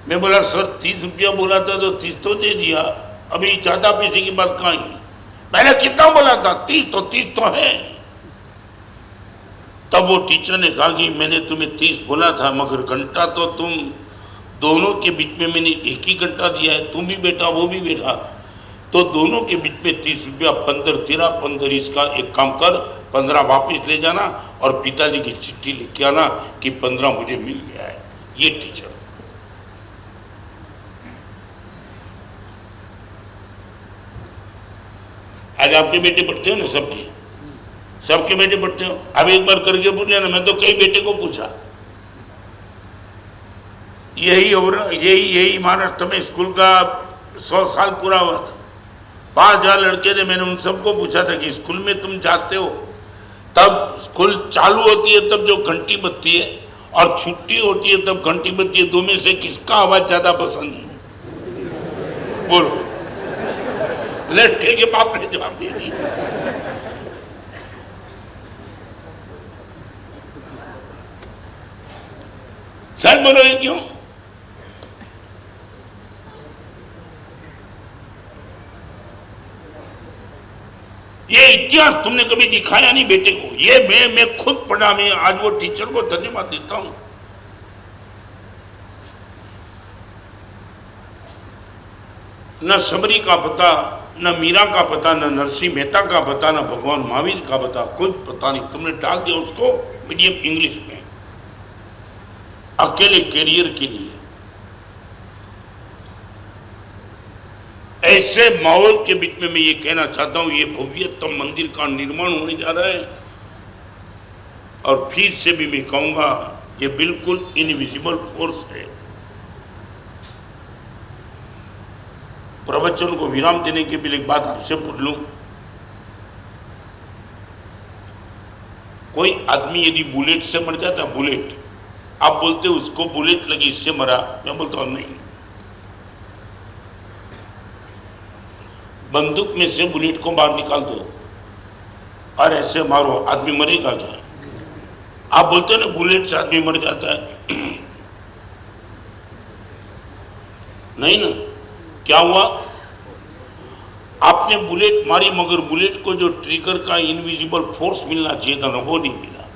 मैं बोला सर 30 रुपया बोला था तो 30 तो दे दिया, अभी ज्यादा पैसे की बात कहाँ है? मैंने कितना बोला था? 30 तो है। तब वो टीचर ने कहा कि मैंने तुम्हें 30 बोला था, मगर घंटा तो तुम दोनों के बीच में मैंने एक ही घंटा दिया है, तुम भी बेटा वो भी बेटा, तो दोनों के बीच में 30 रुपया, 15 तेरा 15, इसका एक काम कर 15 वापस ले जाना और पिताजी की चिट्ठी लिख के आना कि 15 मुझे मिल गया है। ये टीचर। आज आपके बेटे पढ़ते हो ना, सबके बेटे पढ़ते हो। अब एक बार करके पूछ लेना, मैं तो कई बेटे को पूछा, यही महाराष्ट्र में स्कूल का 100 साल पूरा हुआ था, 5000 लड़के थे। मैंने उन सबको पूछा था कि स्कूल में तुम जाते हो, तब स्कूल चालू होती है तब जो घंटी बजती है, और छुट्टी होती है तब घंटी बजती है, दो में से किसका आवाज ज्यादा पसंद है? बोलो। लड़के के बाप ने जवाब दे दिया। सच बोलो, ये क्यों? ये इतिहास तुमने कभी दिखाया नहीं बेटे को। ये मैं खुद पढ़ा, मैं आज वो टीचर को धन्यवाद देता हूं। न शबरी का पता, न मीरा का पता, न नरसिंह मेहता का पता, न भगवान महावीर का पता, कुछ पता नहीं। तुमने डाल दिया उसको मीडियम इंग्लिश में, अकेले कैरियर के लिए। ऐसे माहौल के बीच में मैं ये कहना चाहता हूं, ये भव्यतम मंदिर का निर्माण होने जा रहा है, और फिर से भी मैं कहूंगा ये बिल्कुल इनविजिबल फोर्स है। प्रवचन को विराम देने के लिए एक बात आपसे पूछ लूं, कोई आदमी यदि बुलेट से मर जाता, बुलेट, आप बोलते हो उसको बुलेट लगी इससे मरा, मैं बोलता हूं नहीं, बंदूक में से बुलेट को बाहर निकाल दो और ऐसे मारो, आदमी मरेगा क्या? आप बोलते हो ना बुलेट से आदमी मर जाता है, नहीं ना। क्या हुआ? आपने बुलेट मारी, मगर बुलेट को जो ट्रिगर का इनविजिबल फोर्स मिलना चाहिए था ना, वो नहीं मिला।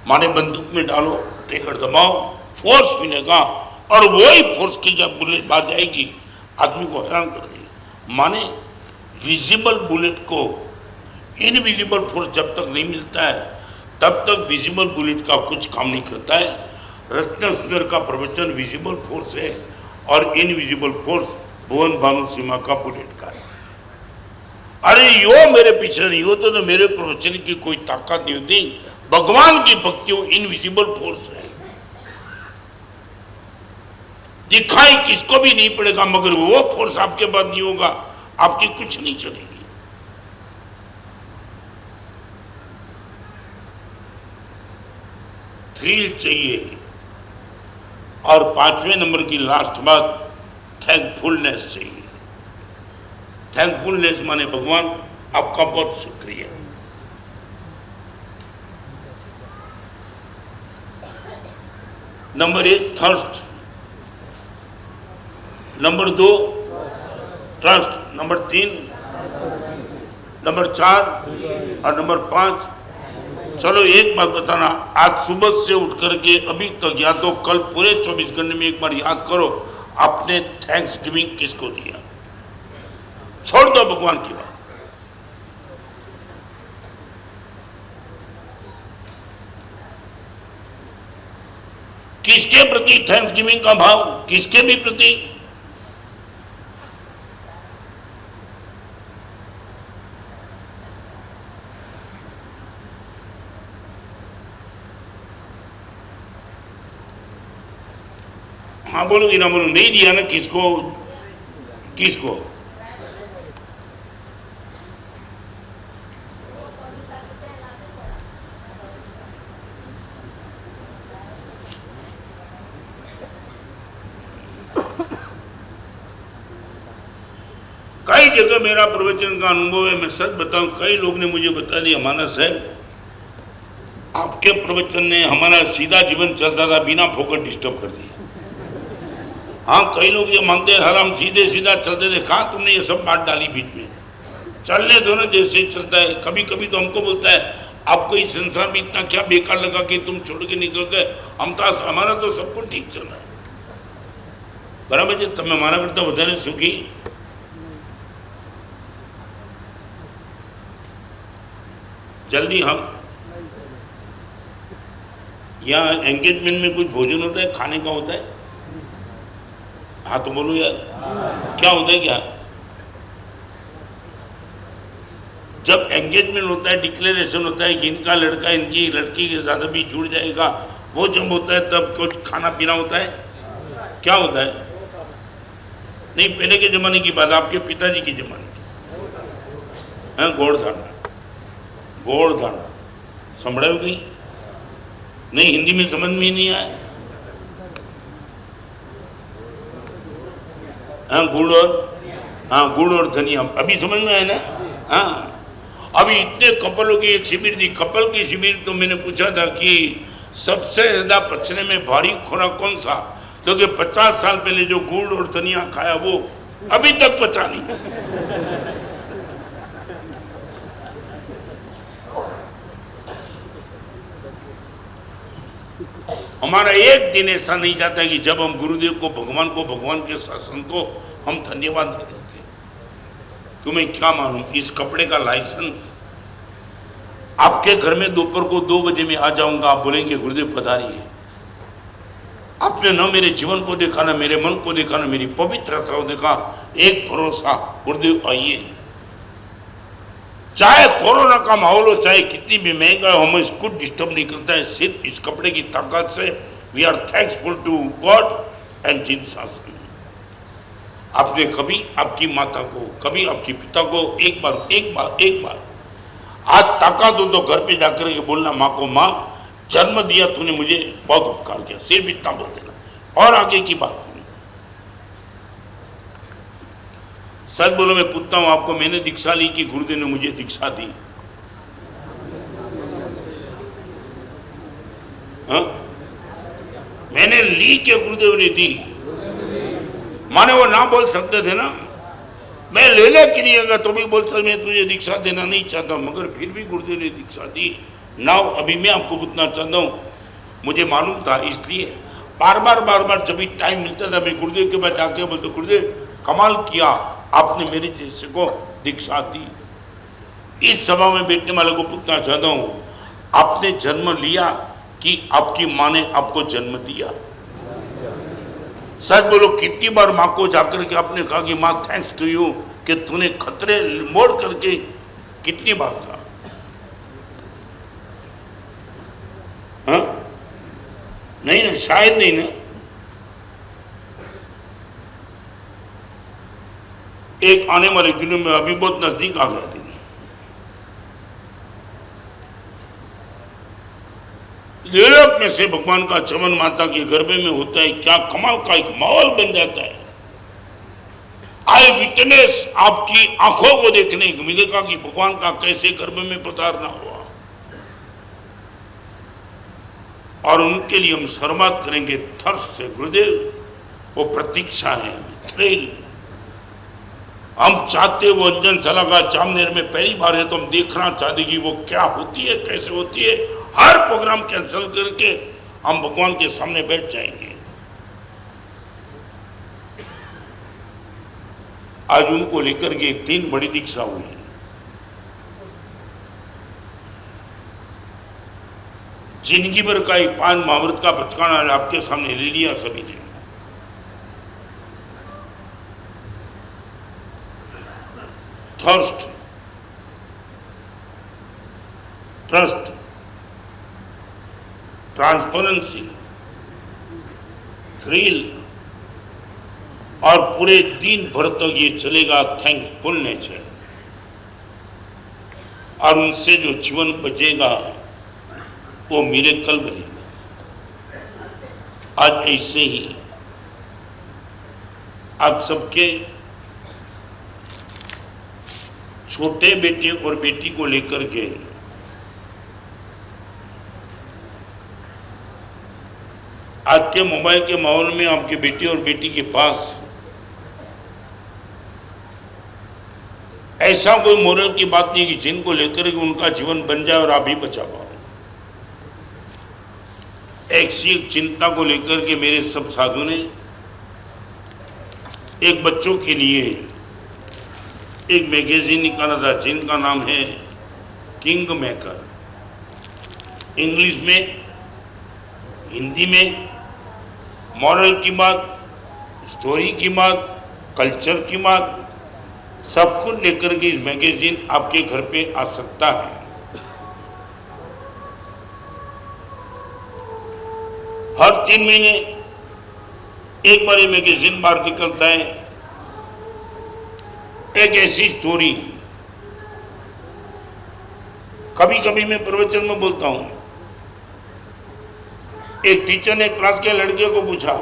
माने बंदूक में डालो, ट्रिगर दबाओ, फोर्स मिलेगा, और वही फोर्स की जब बुलेट बाहर जाएगी आदमी को हैरान कर देगी। माने विजिबल बुलेट को इनविजिबल फोर्स जब तक नहीं मिलता है तब तक विजिबल बुलेट का कुछ काम नहीं करता है। रत्न सुंदर का प्रवचन विजिबल फोर्स है और इनविजिबल फोर्स भुवन भानु सीमा का बुलेट का है। अरे यो मेरे पीछे नहीं होता तो मेरे प्रवचन की कोई ताकत नहीं होती। भगवान की भक्ति इनविजिबल फोर्स है, दिखाई किसको भी नहीं पड़ेगा, मगर वो फोर्स आपके पास नहीं होगा, आपकी कुछ नहीं चलेगी। थ्रिल चाहिए, और 5वें नंबर की लास्ट बात थैंकफुलनेस चाहिए। थैंकफुलनेस माने भगवान आपका बहुत शुक्रिया। Number 1 thirst, number 2 trust, number 3, number 4 और नंबर 5। चलो एक बात बताना, आज सुबह से उठ करके अभी तक या तो कल पूरे 24 घंटे में एक बार याद करो आपने थैंक्स गिविंग किसको दिया। छोड़ दो भगवान की बात। किसके प्रति थैंक्स गिविंग का भाव, किसके भी प्रति? हाँ बोलोगी ना बोलो, नहीं दिया ना, किसको किसको? कई जगह मेरा प्रवचन का अनुभव है, मैं सच बताऊं, कई लोग ने मुझे बता दिया मानस है आपके प्रवचन ने हमारा सीधा जीवन चलता था बिना फोकट डिस्टर्ब कर दिया। हाँ, कई लोग ये मानते हैं हर हम सीधे सीधा चलते थे। कहाँ तुमने ये सब बात डाली बीच में? चलने दो ना, जैसे चलता है। कभी कभी तो हमको बोलता है आपको इस संसार में इतना क्या बेकार लगा कि तुम छोड़ के निकल गए, हमारा तो सब कुछ ठीक चल रहा है। बराबर है, तब मैं माना करता बताने सुखी। जल्दी हम यहाँ एंगेजमेंट में कुछ भोजन होता है, खाने का होता है? हाँ तो बोलो यार, क्या होता है? क्या जब एंगेजमेंट होता है, डिक्लेरेशन होता है कि इनका लड़का इनकी लड़की के साथ अभी जुड़ जाएगा, वो जब होता है तब कुछ खाना पीना होता है। क्या होता है? नहीं, पहले के जमाने की बात, आपके पिताजी के जमाने की। हाँ, गोड़ धाना, गोड़ धाना संभड़ा होगी? नहीं, हिंदी में समझ में ही नहीं आया। हाँ, गुड़ और धनिया अभी समझ में आया ना? हाँ, अभी इतने कपलों की एक शिविर थी, कपल की शिविर। तो मैंने पूछा था कि सबसे ज्यादा पचने में भारी खुराक कौन सा? तो कि 50 साल पहले जो गुड़ और धनिया खाया वो अभी तक पचा नहीं। हमारा एक दिन ऐसा नहीं जाता है कि जब हम गुरुदेव को, भगवान के शासन को हम धन्यवाद नहीं देते। तुम्हें क्या मालूम, इस कपड़े का लाइसेंस आपके घर में दोपहर को 2 बजे में आ जाऊंगा, आप बोलेंगे गुरुदेव पधारिए। आपने न मेरे जीवन को देखा, न मेरे मन को देखा, न मेरी पवित्रता को देखा। एक भरोसा, गुरुदेव आइए। चाहे कोरोना का माहौल हो, चाहे कितनी भी महंगा हो, हमें इसको डिस्टर्ब नहीं करता है। सिर्फ इस कपड़े की ताकत से we are thanksful to God and Jesus. आपने कभी आपकी माता को, कभी आपके पिता को एक बार आज ताकत हो तो घर पे जाकर के बोलना माँ को, माँ जन्म दिया तूने मुझे, बहुत उपकार किया। सिर्फ इतना बोल देना और आगे की बात नहीं। सच बोलो, मैं पूछता हूं आपको, मैंने दीक्षा ली कि गुरुदेव ने मुझे दीक्षा दी? हाँ? मैंने ली कि गुरुदेव ने दी? माने वो ना बोल सकते थे ना, मैं ले ले कि नहीं, अगर तो भी बोल सकते मैं तुझे दीक्षा देना नहीं चाहता, मगर फिर भी गुरुदेव ने दीक्षा दी। नाउ अभी मैं आपको पूछना चाहता हूँ, मुझे मालूम था, इसलिए बार बार जब भी टाइम मिलता था मैं गुरुदेव के पास जाके बोलते, गुरुदेव कमाल किया, आपने मेरे जैसे को दीक्षा दी। इस सभा में बैठने वाले को पूछना चाहता हूँ, आपने जन्म लिया कि आपकी माँ ने आपको जन्म दिया? सच बोलो, कितनी बार माँ को जाकर के आपने कहा कि माँ थैंक्स टू यू कि तूने खतरे मोड़ करके, कितनी बार कहा? हाँ? नहीं ना, शायद नहीं ना। एक आने वाले दिनों में, अभी बहुत नजदीक आ गया दिन, यूरोप में से भगवान का चमन माता के गर्भ में होता है। क्या कमाल का एक माहौल बन जाता है। आई विटनेस, आपकी आंखों को देखने को मिलेगा कि भगवान का कैसे गर्भ में पधारना हुआ, और उनके लिए हम शर्मात करेंगे थर्स से। गुरुदेव वो प्रतीक्षा है, थ्रिल। हम चाहते वो अंजन सलागा जामनेर में पहली बार है तो हम देखना चाहते कि वो क्या होती है, कैसे होती है। हर प्रोग्राम कैंसिल करके हम भगवान के सामने बैठ जाएंगे। आज उनको लेकर के 3 बड़ी दीक्षा हुई। जिंदगी भर का एक 5 महाव्रत का बचकाना आपके सामने ले लिया सभी ने। थर्स्ट, ट्रस्ट, ट्रांसपेरेंसी, थ्रिल, और पूरे दिन भर तक ये चलेगा थैंक्सफुलनेस है। और उनसे जो जीवन बचेगा वो मिरेकल बनेगा। आज ऐसे ही आप सबके छोटे बेटे और बेटी को लेकर के आज के मोबाइल के माहौल में आपके बेटे और बेटी के पास ऐसा कोई मोरल की बात नहीं कि जिनको लेकर के उनका जीवन बन जाए और आप ही बचा पाओ। एक सी एक चिंता को लेकर के मेरे सब साधुओं ने एक बच्चों के लिए एक मैगजीन निकाला था जिनका नाम है किंग मेकर। इंग्लिश में, हिंदी में मॉरल की बात, स्टोरी की बात, कल्चर की बात सब कुछ लेकर के इस मैगजीन आपके घर पे आ सकता है। हर 3 महीने एक बार ये मैगजीन बाहर निकलता है। एक ऐसी स्टोरी, कभी कभी मैं प्रवचन में बोलता हूं, एक टीचर ने क्लास के लड़के को पूछा,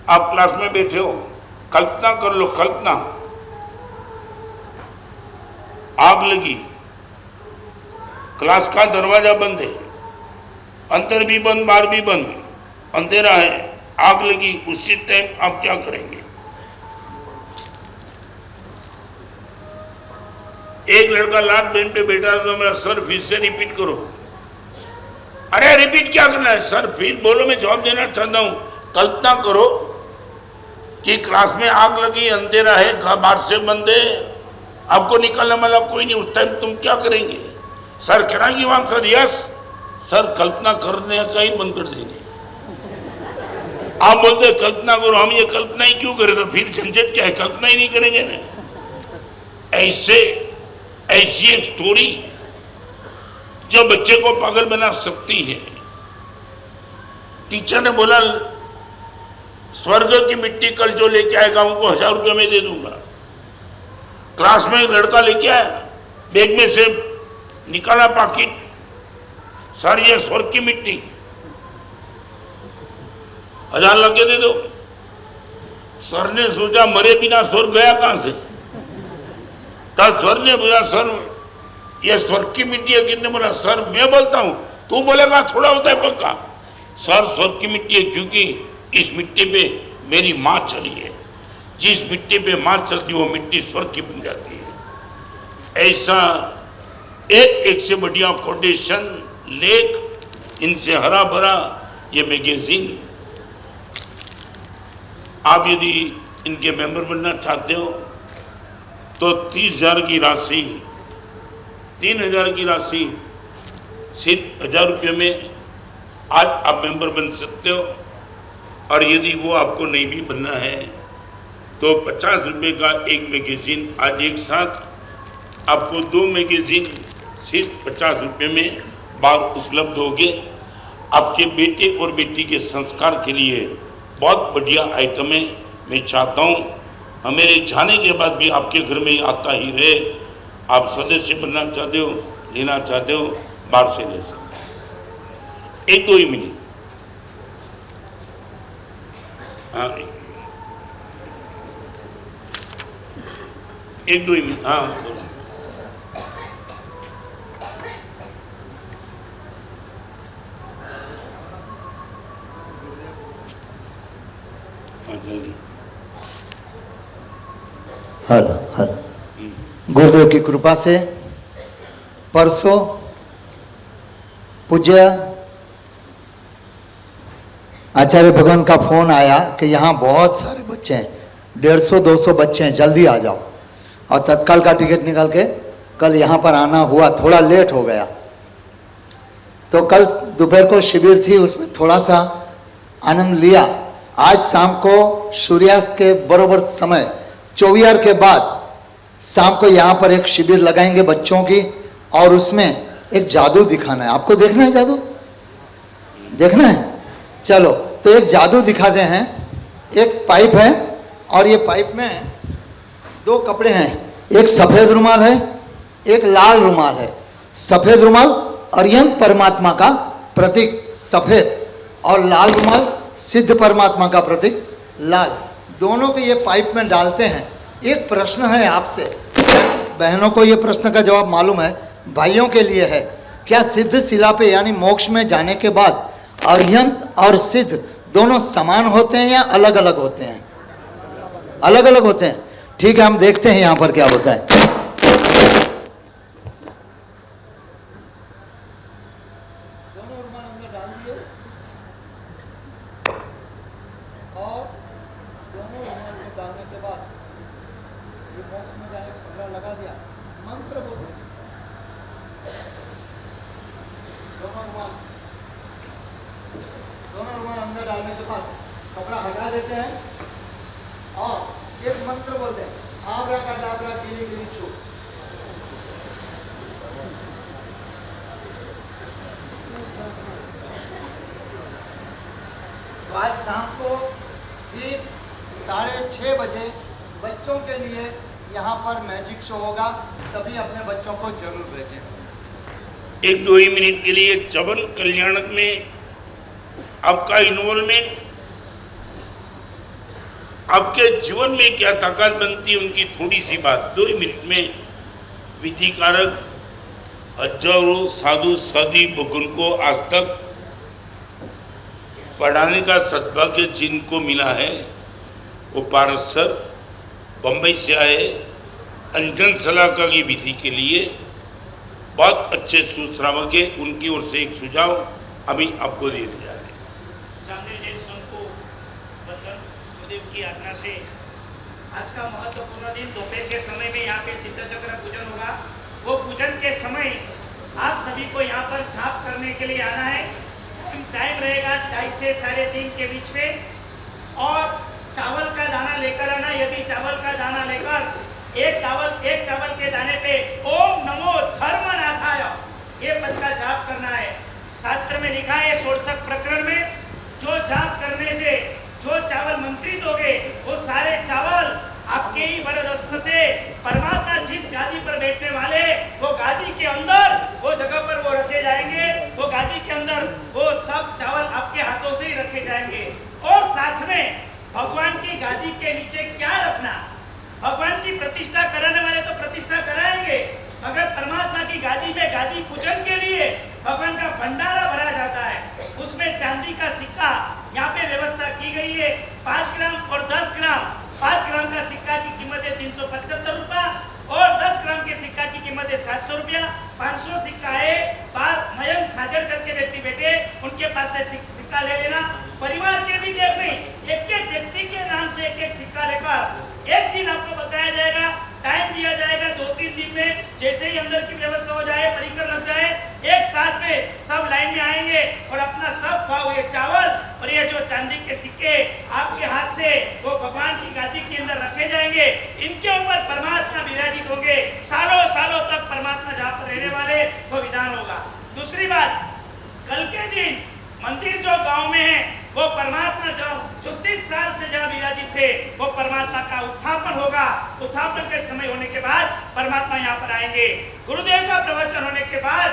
आप क्लास में बैठे हो, कल्पना कर लो, कल्पना आग लगी, क्लास का दरवाजा बंद है, अंदर भी बंद बाहर भी बंद, अंधेरा है, आग लगी, उसी टाइम आप क्या करेंगे? एक लड़का लात बेंच पे बैठा तो मेरा सर फिर से रिपीट करो। अरे रिपीट क्या करना है सर, फिर बोलो, मैं जवाब देना चाहता हूं। कल्पना करो कि क्लास में आग लगी, अंधेरा है, बाहर से बंद है, आपको निकलने वाला कोई नहीं, उस टाइम तुम क्या करेंगे? सर कह रहा कि वहां सर यस सर, कल्पना करने का ही बंद कर देंगे। आप बोलते कल्पना करो, हम ये कल्पना ही क्यों करें? तो फिर झंझट क्या है, कल्पना ही नहीं करेंगे ना। ऐसी एक स्टोरी जो बच्चे को पागल बना सकती है। टीचर ने बोला स्वर्ग की मिट्टी कल जो लेके आएगा उनको 1000 रुपये में दे दूंगा। क्लास में एक लड़का लेके आया, बैग में से निकाला पाकिट, सर ये स्वर्ग की मिट्टी 1000 लगे दे दो। सर ने सोचा मरे बिना स्वर्ग गया कहां से? तब सर ने बोला सर ये स्वर्ग की मिट्टी है। कितने बोला? सर मैं बोलता हूं, तू बोलेगा थोड़ा होता है पक्का। सर स्वर्ग की मिट्टी है क्योंकि इस मिट्टी पे मेरी मां चली है, जिस मिट्टी पे मां चलती वो मिट्टी स्वर्ग की बन जाती है। ऐसा एक से बढ़िया कोटेशन, लेख, इनसे हरा भरा ये मैगजीन। आप यदि इनके मेंबर बनना चाहते हो तो 30,000 की राशि, 3,000 की राशि, सिर्फ 1000 रुपये में आज आप मेंबर बन सकते हो। और यदि वो आपको नहीं भी बनना है तो 50 रुपये का एक मैगजीन, आज एक साथ आपको 2 मैगजीन सिर्फ 50 रुपये में बाहर उपलब्ध होंगे। आपके बेटे और बेटी के संस्कार के लिए बहुत बढ़िया आइटम है। मैं चाहता हूँ मेरे जाने के बाद भी आपके घर में आता ही रहे। आप सदस्य बनना चाहते हो, लेना चाहते हो, बाहर से ले सकते। 1-2 ही मिनट। हाँ 1-2 ही मिनट। हाँ जल्दी। हर गुरुदेव की कृपा से परसों पूज्य आचार्य भगवान का फोन आया कि यहाँ बहुत सारे बच्चे हैं, 150-200 बच्चे हैं, जल्दी आ जाओ। और तत्काल का टिकट निकाल के कल यहाँ पर आना हुआ, थोड़ा लेट हो गया। तो कल दोपहर को शिविर थी, उसमें थोड़ा सा आनंद लिया। आज शाम को सूर्यास्त के बरोबर समय 24 के बाद शाम को यहाँ पर एक शिविर लगाएंगे बच्चों की, और उसमें एक जादू दिखाना है। आपको देखना है जादू? देखना है? चलो तो एक जादू दिखाते हैं। एक पाइप है और ये पाइप में 2 कपड़े हैं, एक सफ़ेद रुमाल है, एक लाल रुमाल है। सफ़ेद रुमाल अरिहंत परमात्मा का प्रतीक सफ़ेद, और लाल रुमाल सिद्ध परमात्मा का प्रतीक लाल। दोनों को ये पाइप में डालते हैं। एक प्रश्न है आपसे, बहनों को ये प्रश्न का जवाब मालूम है, भाइयों के लिए है। क्या सिद्ध शिला पे यानी मोक्ष में जाने के बाद और यंत्र और सिद्ध दोनों समान होते हैं या अलग अलग होते हैं? अलग अलग होते हैं। ठीक है, हम देखते हैं यहां पर क्या होता है। दोनों रुमाल अंदर डाल दिए और दोनों रुमाल में डालने के बाद ये बॉक्स में जाए कपड़ा लगा दिया, मंत्र बोलो। दोनों रुमाल अंदर डालने के बाद कपड़ा हटा देते हैं और एक मंत्र बोलते हैं, आबरा का डाबरा गिरी गिरी छू। तो आज शाम को ठीक 6:30 बजे बच्चों के लिए यहाँ पर मैजिक शो होगा। सभी अपने बच्चों को जरूर भेजें। 1-2 ही मिनट के लिए चवन कल्याणक में आपका इन्वॉल्वमेंट, आपके जीवन में क्या ताकत बनती है उनकी थोड़ी सी बात 2 ही मिनट में। विधिकारक हजारों साधु साधी भगुन को आज तक पढ़ाने का सद्भाग्य जिनको मिला है वो पारस सर बम्बई से आए अंजन सलाहकार की विधि के लिए बहुत अच्छे सुश्रावक है। उनकी ओर से एक सुझाव अभी आपको दे दिया है। जामनेर जैन संघ को वचन गुरुदेव की आज्ञा से आज का महत्वपूर्ण दिन दोपहर के समय में यहाँ पे सिद्ध चक्र पूजन होगा। वो पूजन के समय आप सभी को यहाँ पर छाप करने के लिए आना है। टाइम रहेगा 2:30 से 3:30 के बीच में और चावल का दाना लेकर आना। यदि चावल का दाना लेकर एक चावल के दाने पे ओम नमो धर्मनाथाय ये पद का जाप करना है। शास्त्र में लिखा है 16 प्रकरण में, जो जाप करने से जो चावल मंत्री दोगे वो सारे चावल आपके ही वरदस्त से परमात्मा जिस गादी पर बैठने वाले वो गादी के अंदर वो जगह पर वो रखे जाएंगे। वो गादी के अंदर वो सब चावल आपके हाथों से ही रखे जाएंगे। और साथ में भगवान की गादी के नीचे क्या रखना, भगवान की प्रतिष्ठा कराने वाले तो प्रतिष्ठा कराएंगे, मगर परमात्मा की गादी में गादी पूजन के लिए भगवान का भंडारा भरा जाता है। उसमें चांदी का सिक्का यहाँ पे व्यवस्था की गई है। 5 ग्राम और 10 ग्राम। 5 ग्राम का सिक्का की कीमत है 375 रुपया और 10 ग्राम के सिक्का की कीमत है 700 रुपया। 500 सिक्का है बार मयंक छाजड़ करके व्यक्ति बैठे उनके पास से सिक्का ले लेना। परिवार के भी देख नहीं, एक व्यक्ति के नाम से एक सिक्का लेकर एक दिन आपको बताया जाएगा, टाइम दिया जाएगा 2-3 दिन में। जैसे ही अंदर की व्यवस्था हो जाए, परिकर लग जाए, एक साथ में सब लाइन में आएंगे और अपना सब भाव ये चावल और ये जो चांदी के सिक्के आपके हाथ से वो भगवान की गादी के अंदर रखे जाएंगे। इनके ऊपर परमात्मा विराजित होंगे। सालों सालों तक परमात्मा जहाँ पर रहने वाले वो विधान होगा। दूसरी बात, कल के दिन मंदिर जो गांव में है वो परमात्मा जो 30 साल से जहाँ विराजित थे वो परमात्मा का उत्थापन होगा। उत्थापन के समय होने के बाद परमात्मा यहाँ पर आएंगे। गुरुदेव का प्रवचन होने के बाद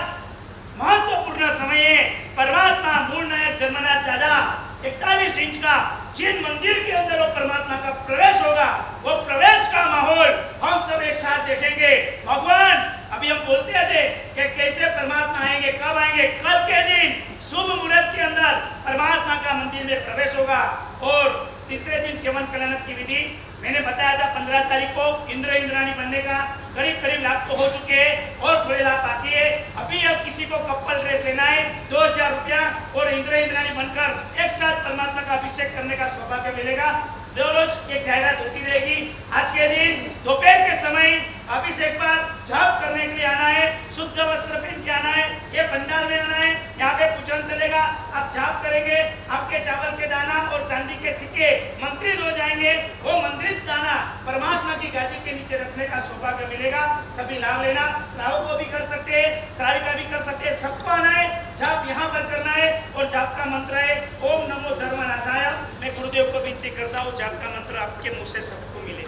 महत्वपूर्ण समय है। परमात्मा मूल नायक धर्मनाथ दादा 41 इंच का जिन मंदिर के अंदर वो परमात्मा का प्रवेश होगा, वो प्रवेश का माहौल हम सब एक साथ देखेंगे। भगवान अभी हम बोलते थे कि कैसे परमात्मा आएंगे, कब आएंगे। कल के दिन शुभ मुहूर्त के अंदर परमात्मा का मंदिर में प्रवेश होगा। और तीसरे दिन च्यवन कल्याणक की विधि मैंने बताया था 15 तारीख को इंद्र इंद्राणी बनने का करीब लाभ तो हो चुके हैं और थोड़े लाभ बाकी है। अभी अब किसी को कपल ड्रेस लेना है 2000 रुपया और इंद्र इंद्राणी बनकर एक साथ परमात्मा का अभिषेक करने का सौभाग्य मिलेगा। रोज एक जाहिरात होती रहेगी। आज के दिन दोपहर के समय अभिषेक पर जाप करने के लिए आना है, शुद्ध वस्त्र पहन के आना है, ये पंडाल में आना है। यहाँ पे पूजन चलेगा, आप जाप करेंगे, आपके चावल के दाना और चांदी के सिक्के मंत्रित हो जाएंगे। वो मंत्रित दाना परमात्मा की गादी के नीचे रखने का सौभाग्य मिलेगा। सभी लाभ लेना। श्रावक को भी कर सकते हैं, श्राविका भी कर सकते हैं, सबको आना है। जाप यहाँ पर करना है और जाप का मंत्र है ओम नमो धर्मनाथाय। मैं गुरुदेव को विनती करता हूँ जाप का मंत्र आपके मुंह से सबको मिले।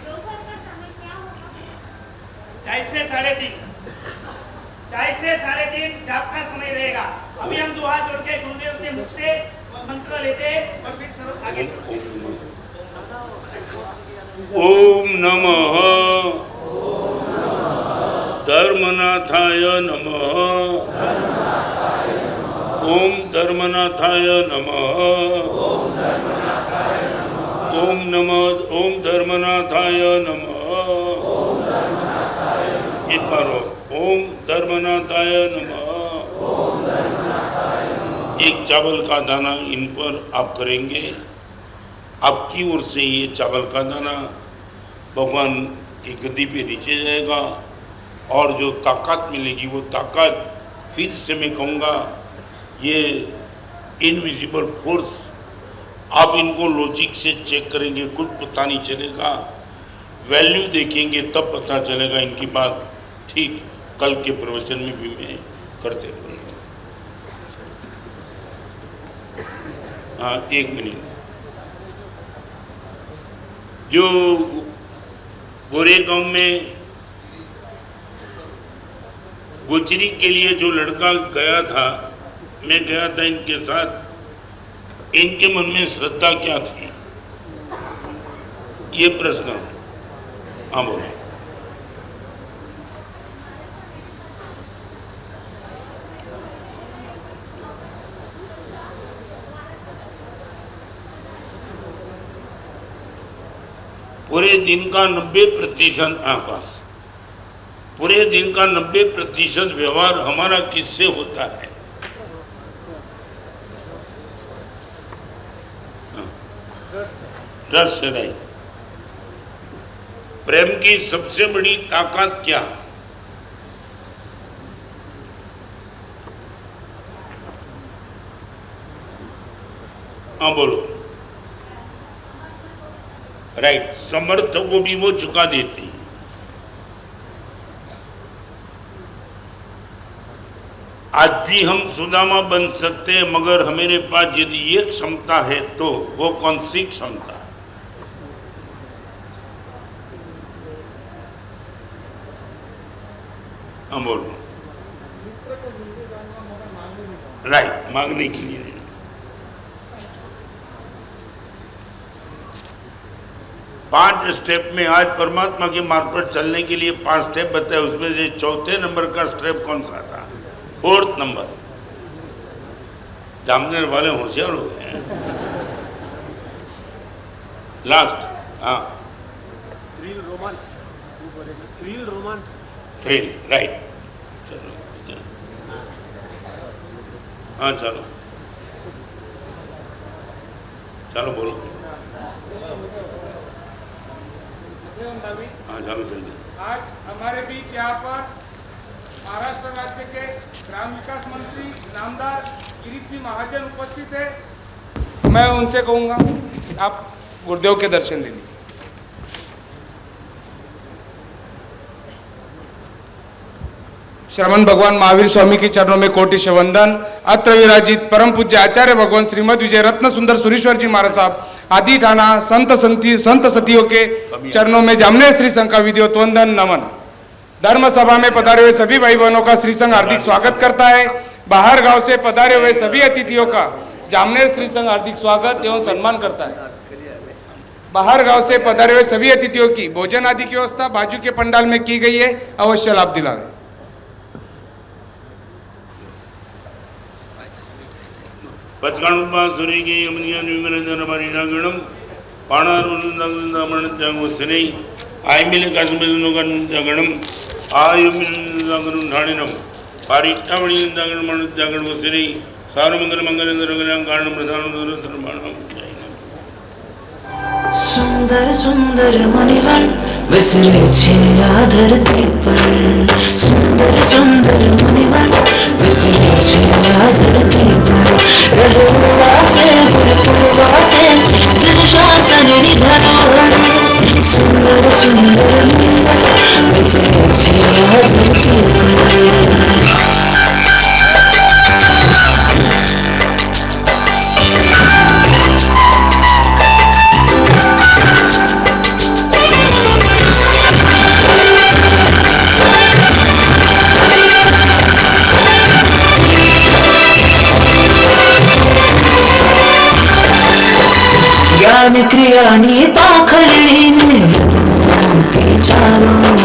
2:30 से 3:30 जाप का समय रहेगा। अभी हम 2 हाथ जोड़ के गुरुदेव से मुख से मंत्र लेते हैं और फिर सब आगे चलते हैं। ओम नमः धर्मनाथाय नमः। ओम धर्मनाथाय नमः। ओम नमः ओम धर्मनाथाय नमः। एक बार ओम धर्मनाथाय नमः। एक चावल का दाना इन पर आप करेंगे। आपकी ओर से ये चावल का दाना भगवान की गद्दी पे नीचे जाएगा और जो ताकत मिलेगी वो ताकत फिर से मैं कहूँगा ये इनविजिबल फोर्स, आप इनको लॉजिक से चेक करेंगे कुछ पता नहीं चलेगा, वैल्यू देखेंगे तब पता चलेगा इनकी बात ठीक कल के प्रवचन में भी मैं करते रहूँगा। हाँ, एक मिनट। जो गोरेगांव में गुजरी के लिए जो लड़का गया था, मैं गया था इनके साथ, इनके मन में श्रद्धा क्या थी, ये प्रश्न। हाँ बोलो। पूरे दिन का 90% आवास, पूरे दिन का 90% व्यवहार हमारा किससे होता है? डर से नहीं। प्रेम की सबसे बड़ी ताकत क्या? हाँ बोलो। राइट, समर्थ को भी वो चुका देती है। आज भी हम सुदामा बन सकते हैं, मगर हमारे पास यदि ये क्षमता है तो वो कौन सी क्षमता है? हाँ बोलो। राइट, मांगने के लिए नहीं। पांच स्टेप में आज परमात्मा के मार्ग पर चलने के लिए 5 स्टेप बताए, उसमें से चौथे नंबर का स्टेप कौन सा था? 4th number. जामनेर वाले होशियार हो गए हैं। लास्ट। हाँ, thrill romance, thrill romance, thrill. Right, चलो। हाँ चलो चलो बोलो। हाँ चलो जल्दी। आज हमारे बीच यहाँ पर महाराष्ट्र राज्य के ग्राम विकास मंत्री नामदार गिरीश जी महाजन उपस्थित है। मैं उनसे कहूँगा आप गुरुदेव के दर्शन ले लीजिए। श्रवण भगवान महावीर स्वामी के चरणों में कोटि वंदन। अत्र विराजित परम पूज्य आचार्य भगवान श्रीमद विजय रत्न सुंदर सुरेश्वर जी महाराज साहब आदि ठाना संत सतियों के चरणों में जामनेर श्री संघ का विधिवत वंदन नमन। धर्म सभा में पधारे हुए सभी भाई बहनों का श्री संघ हार्दिक स्वागत करता है। बाहर गांव से पधारे हुए सभी अतिथियों का जामनेर श्री संघ हार्दिक स्वागत एवं सम्मान करता है। बाहर गांव से पधारे हुए सभी अतिथियों की भोजन आदि की व्यवस्था बाजू के पंडाल में की गई है, अवश्य लाभ दिलाएं। पचकाणुपासुरेगे यमनियानुगणधर्मरिणागणं पाणारुन्दागणं आयमिले काश्मीरनुगणं आयुमिनुगणं ढाणिनं पारिष्ठावणियन्दागणं वसने सारमंगलमंगलेन्द्रगणं कारणं प्रधानं सुंदर सुंदर मुनिवर विचरे छे आ धरती पर। सुंदर सुंदर मुनिवर विचरे छे आ धरती पर। रघुवा से गुरुकुलवा से जन शासन निधरोहर। सुंदर सुंदर मुनिवर विचरे छे आ धरती पर। ज्ञान क्रिया पाखड़ी ने चारों